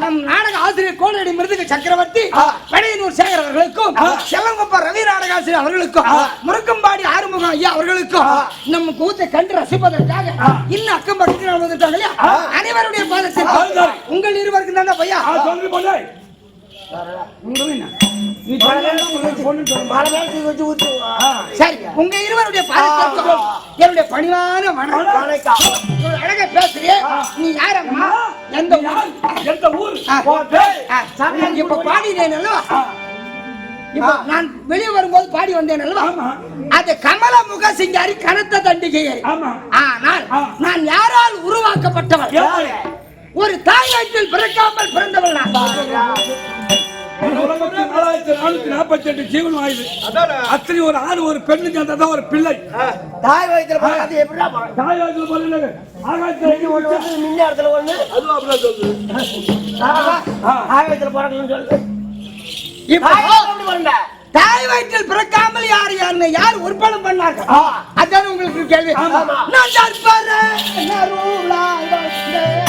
நம் நாடக ஆசிரியர் கோடையடி மருந்துக சக்கரவர்த்தி பழையனூர் சேகர் அவர்களுக்கும் செல்லங்கப்பா ரவி நாடக ஆசிரியர் அவர்களுக்கும் முருக்கம்பாடி ஆறுமுகம் ஐயா அவர்களுக்கும் நம்ம கூத்தை கண்டு ரசிப்பதற்காக இன்னும் அக்கம் பக்கத்தில் வந்துட்டாங்க இல்லையா அனைவருடைய பாதத்தில் உங்கள் இருவருக்கு தானே பையா சொல்லி போல நீ மழை மேல தூக்கி வச்சு ஊத்து சரி உங்க இருவருடைய பாதத்திற்கும் என்னுடைய பணிவான வணக்கம். இவ்வளவு அழகா பேசுறியே, நீ யாரம்மா? எந்த ஊர்? எந்த ஊர்? இப்ப பாடினேன் அல்லவா? இப்ப நான் வெளியே வரும்போது பாடி வந்தேன் அல்லவா? அது கமல முக சிங்காரி கனத்த தண்டிகையை. ஆமா. ஆனால் நான் யாரால் உருவாக்கப்பட்டவள்? ஒரு தாய் வயிற்றில் பிறக்காமல் பிறந்தவள் நான். உலகத்தில் 4448 ஜீவன் வாயுது. அத்தனை ஒரு ஆண் ஒரு பெண்ணுக்கு அந்த ஒரு பிள்ளை. தாய் வயித்துல போறது எப்படிடா தாய் வயித்துல போறது ஆகாயத்துல ஒண்ணு வந்து மின்ன இடத்துல ஒண்ணு அதுவும் அப்படிதான் சொல்லுது. தாய் வயித்துல போறதுன்னு சொல்லு இப்போ தாய் வயித்துல எப்படி வரண்ட தாய் வயிற்றில் பிறக்காமல் யார் உற்பணம் பண்ணார்கள்? அதான் உங்களுக்கு கேள்வி. நான் தற்பறேன் அருளாய் வந்தேன்.